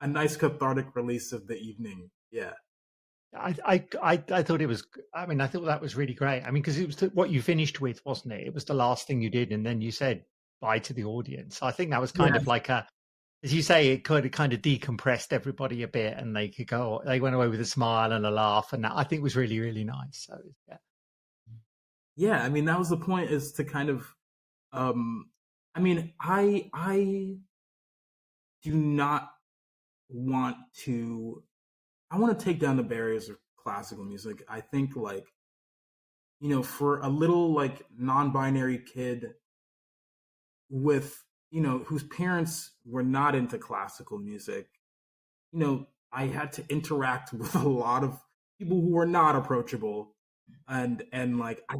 nice cathartic release of the evening. Yeah. I thought it was. I mean, I thought that was really great. I mean, because it was what you finished with, wasn't it? It was the last thing you did, and then you said bye to the audience. I think that was kind of like as you say, it kind of decompressed everybody a bit, and they went away with a smile and a laugh, and that I think was really, really nice. So yeah. Yeah, I mean, that was the point, is to kind of, I mean, I do not want to. I want to take down the barriers of classical music. I think, like, for a little, like, non-binary kid with, whose parents were not into classical music, I had to interact with a lot of people who were not approachable. And like, I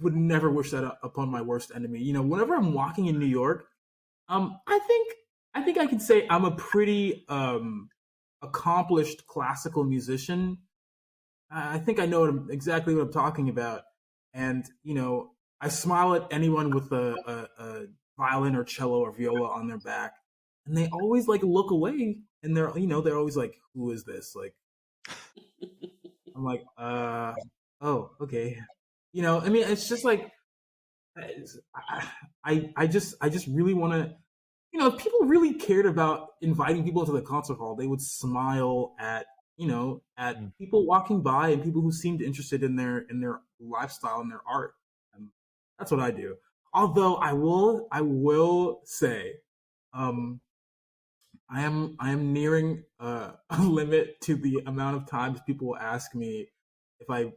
would never wish that upon my worst enemy. Whenever I'm walking in New York, I think I can say I'm a pretty accomplished classical musician. I think I know exactly what I'm talking about. And, I smile at anyone with a violin or cello or viola on their back, and they always like look away, and they're always like, who is this? Like, I'm like, oh, okay. I mean, it's just like I just really want to. If people really cared about inviting people to the concert hall, they would smile at Mm. people walking by and people who seemed interested in their lifestyle and their art. And that's what I do. Although I will say, um, I am nearing a limit to the amount of times people will ask me if I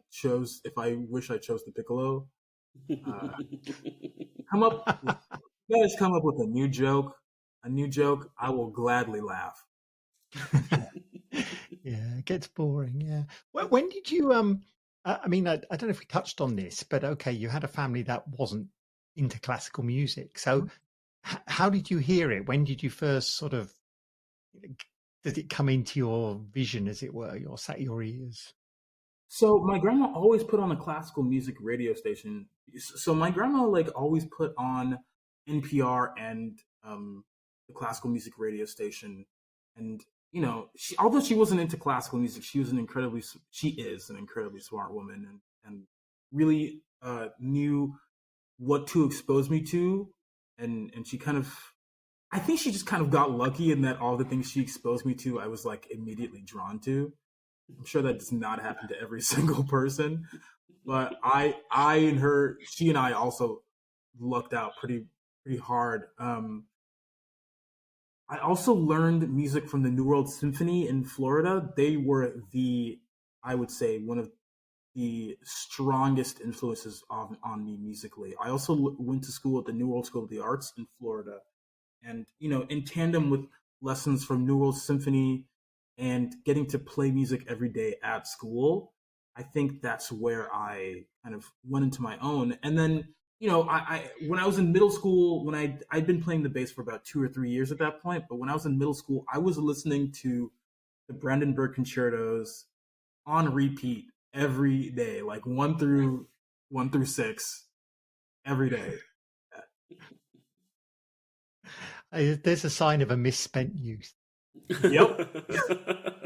wish I chose the piccolo. Uh, come up You guys come up with a new joke, I will gladly laugh. Yeah, it gets boring. Yeah. When did you? I mean, I don't know if we touched on this, but okay, you had a family that wasn't into classical music. So, how did you hear it? When did you first sort of? Did it come into your vision, as it were, your ears? So my grandma always put on a classical music radio station. So my grandma like always put on NPR and the classical music radio station. And although she wasn't into classical music, she is an incredibly smart woman, and really knew what to expose me to. And she kind of, I think she just kind of got lucky in that all the things she exposed me to, I was like immediately drawn to. I'm sure that does not happen to every single person, but I and her, she and I also lucked out pretty hard. I also learned music from the New World Symphony in Florida. They were I would say, one of the strongest influences on me musically. I also went to school at the New World School of the Arts in Florida, and in tandem with lessons from New World Symphony and getting to play music every day at school, I think that's where I kind of went into my own. And then I when I was in middle school, when I'd been playing the bass for about 2 or 3 years at that point, but when I was in middle school, I was listening to the Brandenburg concertos on repeat every day, like one through six every day. There's a sign of a misspent youth. Yep.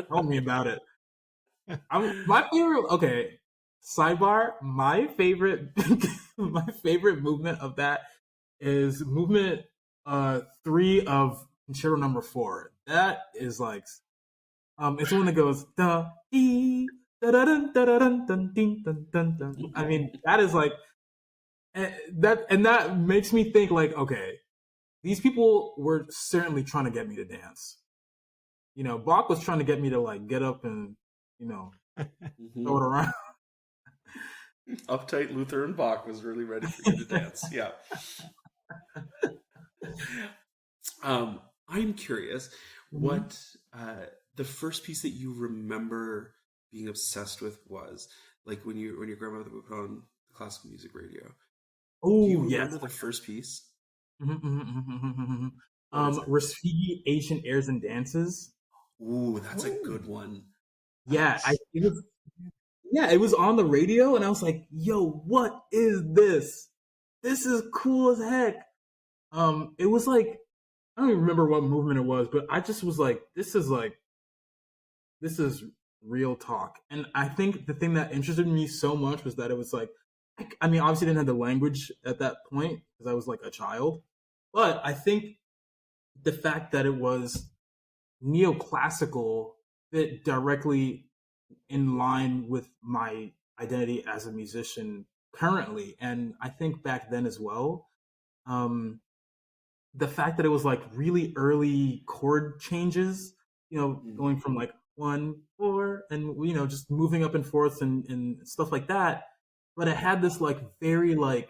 Tell me about it. My favorite. Okay, sidebar. My favorite. My favorite movement of that is movement 3 of Concerto Number 4. That is like, it's the one that goes da dee da da dun da da dun dun ding dun dun dun. I mean, that is like that makes me think like, okay, these people were certainly trying to get me to dance. Bach was trying to get me to like get up and throw it around. Uptight Lutheran Bach was really ready for you to dance. Yeah. I'm curious what the first piece that you remember being obsessed with was, like when your grandmother would put on the classical music radio. Oh, do you yes. remember the first piece? Respighi Ancient Airs and Dances. Ooh, that's a good one. Yeah, it was on the radio, and I was like, "Yo, what is this? This is cool as heck." It was like, I don't even remember what movement it was, but I just was like, "This is real talk." And I think the thing that interested me so much was that it was like, I mean, obviously I didn't have the language at that point because I was like a child, but I think the fact that it was neoclassical fit directly in line with my identity as a musician currently, and I think back then as well. The fact that it was like really early chord changes, going from like 1 4 and just moving up and forth and stuff like that, but it had this like very like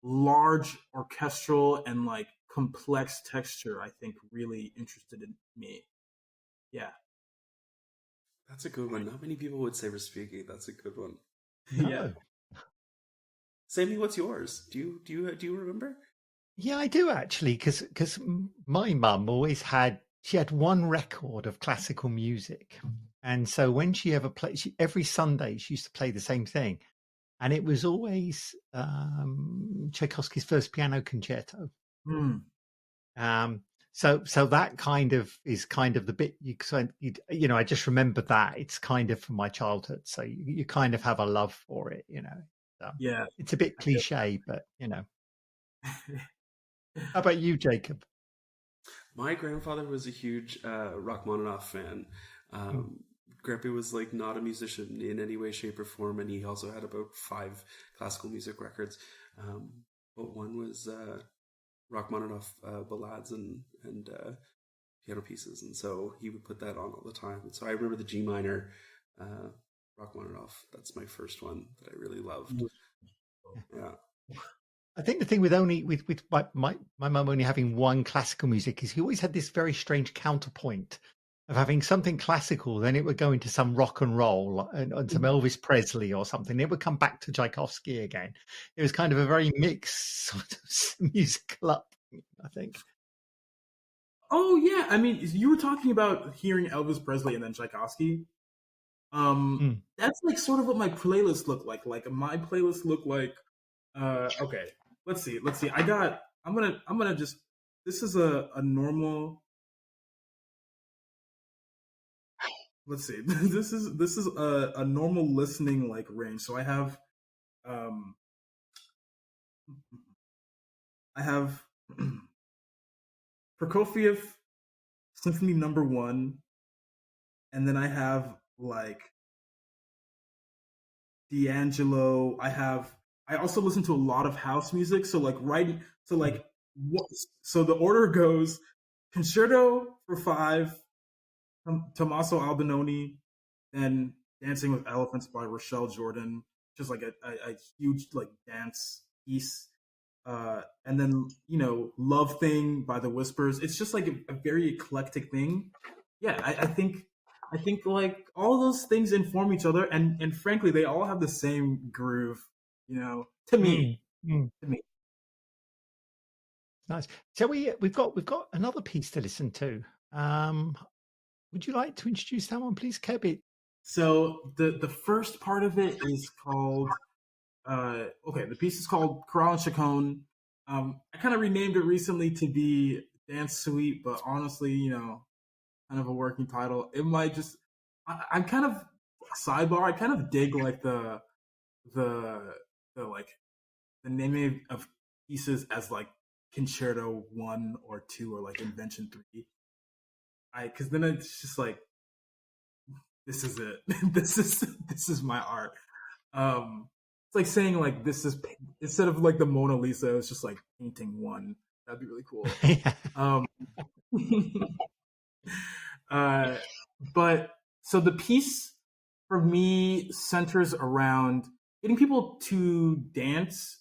large orchestral and like complex texture. I think really interested in me. Yeah. That's a good one. Not many people would say Respighi. That's a good one. No. Yeah. Sammy, what's yours? Do you remember? Yeah, I do actually, because my mum always she had one record of classical music, and so when she ever played, every Sunday she used to play the same thing, and it was always Tchaikovsky's First Piano Concerto. Mm. so that kind of is kind of the bit you know, I just remember that it's kind of from my childhood. So you kind of have a love for it, you know. So Yeah. it's a bit cliche, but you know. How about you, Jacob? My grandfather was a huge Rachmaninoff fan. Mm. Grandpa was like not a musician in any way, shape, or form, and he also had about 5 classical music records. Um, but one was Rachmaninoff ballades and piano pieces, and so he would put that on all the time. And so I remember the G minor Rachmaninoff. That's my first one that I really loved. Yeah. I think the thing with only with my mum only having one classical music is he always had this very strange counterpoint of having something classical, then it would go into some rock and roll and some Elvis Presley or something. It would come back to Tchaikovsky again. It was kind of a very mixed sort of musical upbringing, I think. Oh yeah, I mean, you were talking about hearing Elvis Presley and then Tchaikovsky. Mm. That's like sort of what my playlist looked like. Like my playlist looked like, okay, let's see. I'm gonna just. This is a normal. Let's see. This is a normal listening like range. So um I have Prokofiev Symphony Number One, and then I have like D'Angelo. I also listen to a lot of house music. So like what? So the order goes: Concerto for Five, Tommaso Albinoni, then Dancing with Elephants by Rochelle Jordan, just like a huge like dance piece. And then Love Thing by the Whispers. It's just like a very eclectic thing. Yeah, I think like all those things inform each other, and frankly, they all have the same groove. To me, Mm. Mm. to me. Nice. So we've got another piece to listen to. Would you like to introduce that one, please, Kebby? So the first part of it is called okay. The piece is called Chorale and Chaconne. I kind of renamed it recently to be Dance Suite, but honestly, kind of a working title. It might just I'm kind of sidebar. I kind of dig like the like the naming of pieces as like Concerto 1 or 2 or like Invention 3. Because then it's just like this is it. this is my art. It's like saying like this is instead of like the Mona Lisa, it's just like painting one. That'd be really cool. Yeah. Um, uh, but so the piece for me centers around getting people to dance.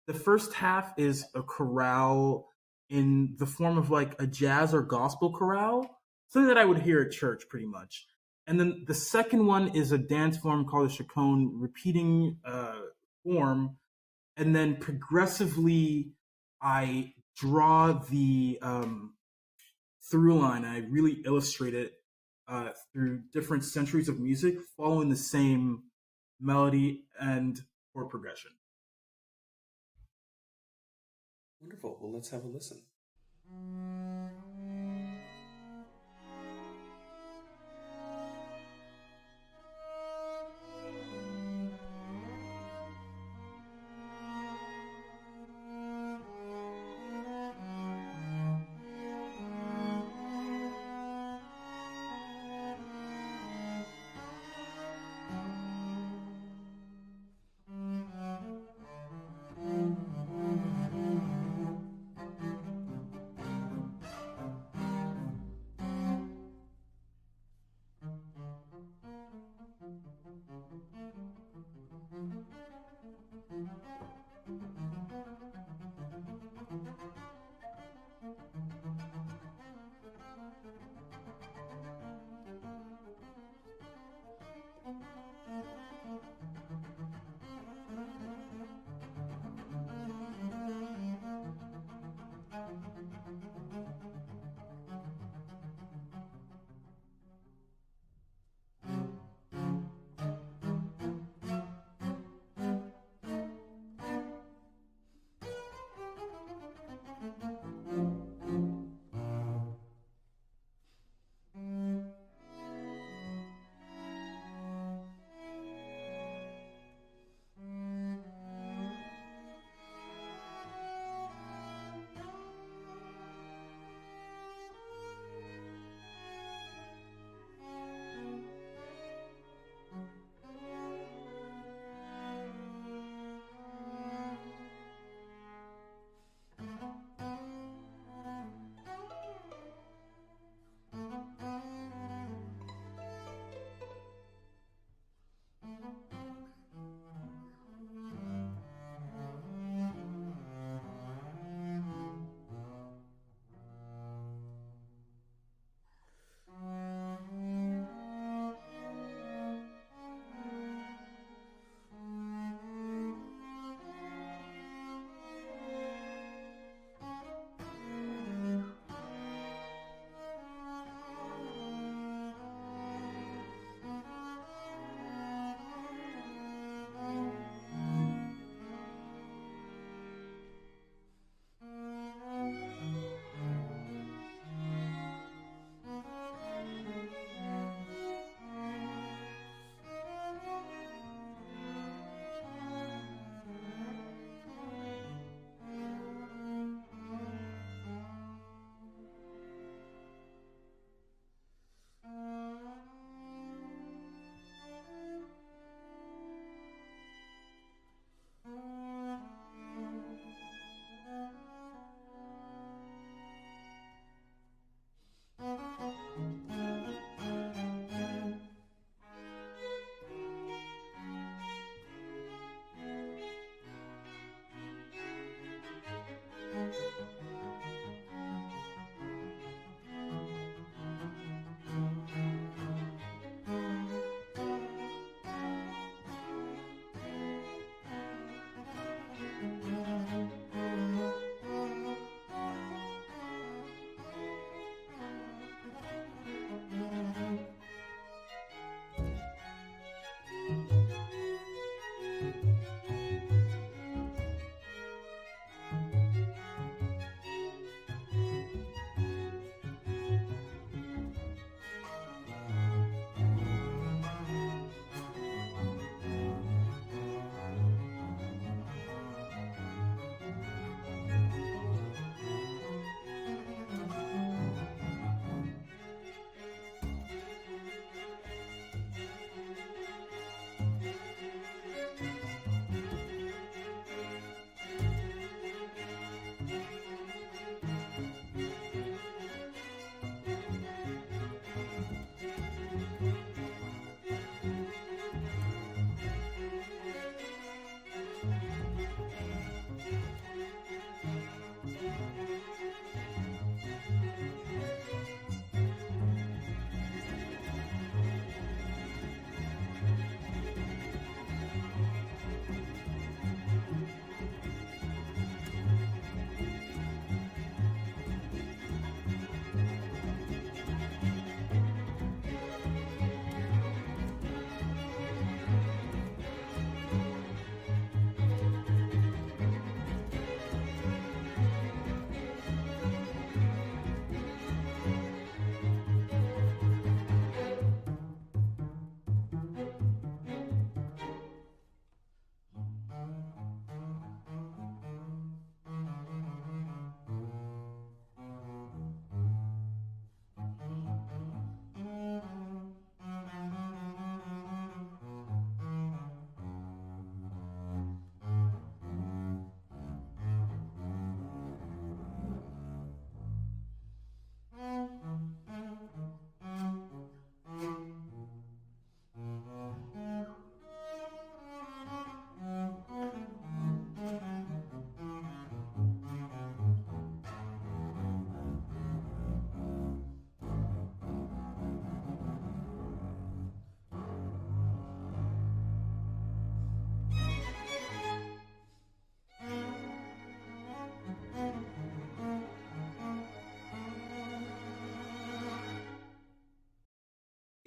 The first half is a chorale in the form of like a jazz or gospel chorale, something that I would hear at church pretty much. And then the second one is a dance form called a chaconne, repeating form. And then progressively, I draw the through line. I really illustrate it through different centuries of music, following the same melody and chord progression. Wonderful. Well, let's have a listen.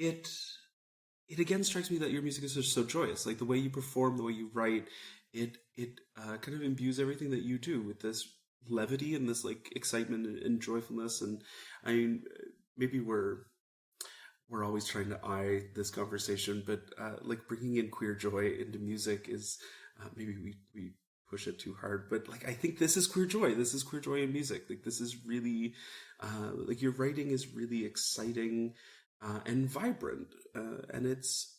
It it again strikes me that your music is just so joyous. Like the way you perform, the way you write, it kind of imbues everything that you do with this levity and this like excitement and joyfulness. And I mean, maybe we're always trying to eye this conversation, but like bringing in queer joy into music is maybe we push it too hard, but like I think this is queer joy. This is queer joy in music. Like this is really like your writing is really exciting and vibrant, and it's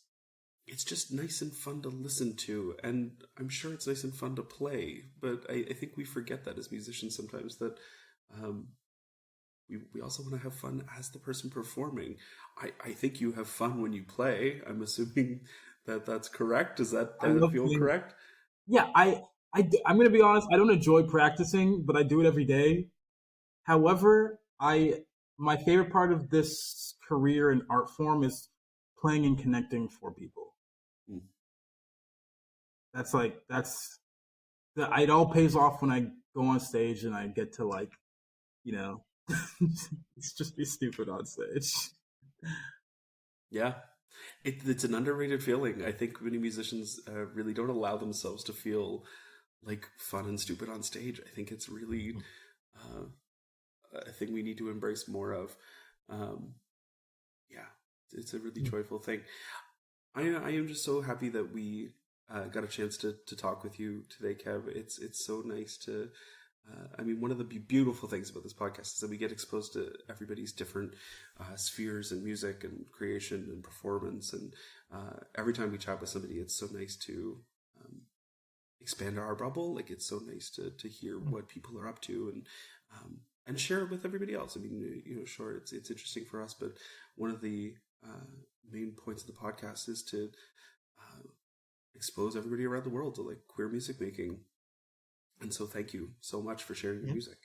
just nice and fun to listen to, and I'm sure it's nice and fun to play. But I think we forget that as musicians sometimes, that we also want to have fun as the person performing. I think you have fun when you play. I'm assuming that that's correct. Does that feel correct? Yeah, I'm going to be honest. I don't enjoy practicing, but I do it every day. However, my favorite part of this career and art form is playing and connecting for people. Mm. It all pays off when I go on stage and I get to like, it's just be stupid on stage. Yeah. It's an underrated feeling. I think many musicians really don't allow themselves to feel like fun and stupid on stage. I think it's really a thing we need to embrace more of. Yeah, it's a really joyful thing. I am just so happy that we got a chance to talk with you today, Kev. It's so nice to. I mean, one of the beautiful things about this podcast is that we get exposed to everybody's different spheres in music and creation and performance. And every time we chat with somebody, it's so nice to expand our bubble. Like it's so nice to hear what people are up to and share it with everybody else. I mean, sure, it's interesting for us, but one of the main points of the podcast is to expose everybody around the world to like queer music making. And so thank you so much for sharing your music.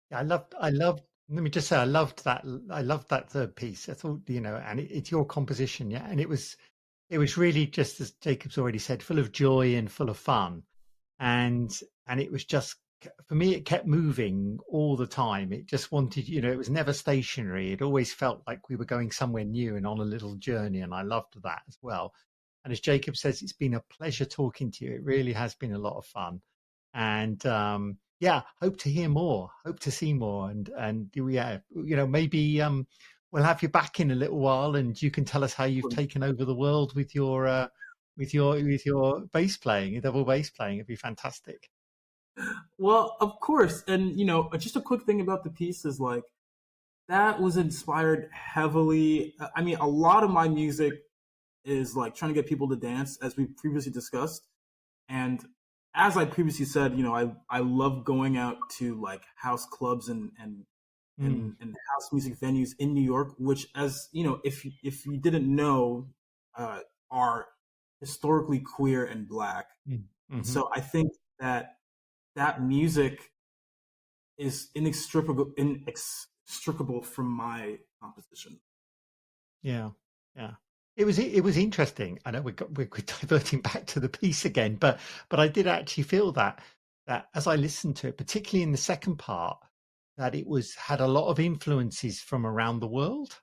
Yeah, I loved, let me just say, I loved that third piece. I thought, and it's your composition. Yeah. And it was really just, as Jacob's already said, full of joy and full of fun. And it was just, for me, it kept moving all the time. It just wanted, it was never stationary. It always felt like we were going somewhere new and on a little journey. And I loved that as well. And as Jacob says, it's been a pleasure talking to you. It really has been a lot of fun. And hope to hear more, hope to see more. And maybe we'll have you back in a little while and you can tell us how you've taken over the world with your bass playing, double bass playing. It'd be fantastic. Well, of course. And, just a quick thing about the piece is like, that was inspired heavily. I mean, a lot of my music is like trying to get people to dance, as we previously discussed. And as I previously said, I love going out to like house clubs and house music venues in New York, which, as if you didn't know, are historically queer and Black. Mm-hmm. So I think that music is inextricable from my composition. Yeah. It was interesting. I know we're diverting back to the piece again, but I did actually feel that as I listened to it, particularly in the second part, that it had a lot of influences from around the world.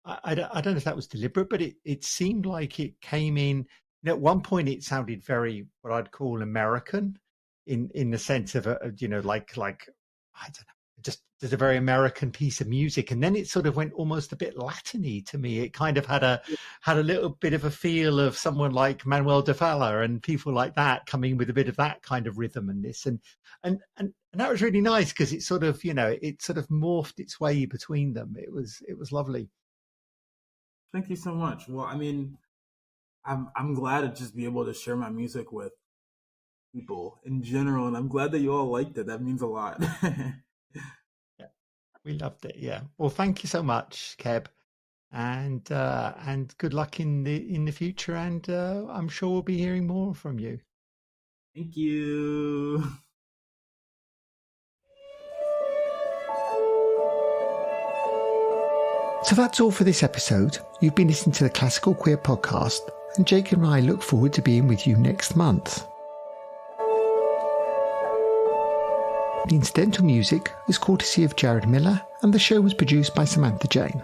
I don't know if that was deliberate, but it seemed like it came in. At one point, it sounded very what I'd call American, in the sense of like I don't know, just a very American piece of music, and then it sort of went almost a bit Latin-y to me. It kind of had a little bit of a feel of someone like Manuel de Falla and people like that coming with a bit of that kind of rhythm and this, and that was really nice because it sort of morphed its way between them. It was lovely. Thank you so much. Well, I mean, I'm glad to just be able to share my music with people in general, and I'm glad that you all liked it. That means a lot. Yeah, we loved it. Yeah. Well, thank you so much, Keb, and good luck in the future. And I'm sure we'll be hearing more from you. Thank you. So that's all for this episode. You've been listening to the Classical Queer Podcast, and Jake and I look forward to being with you next month. The incidental music is courtesy of Jared Miller, and the show was produced by Samantha Jane.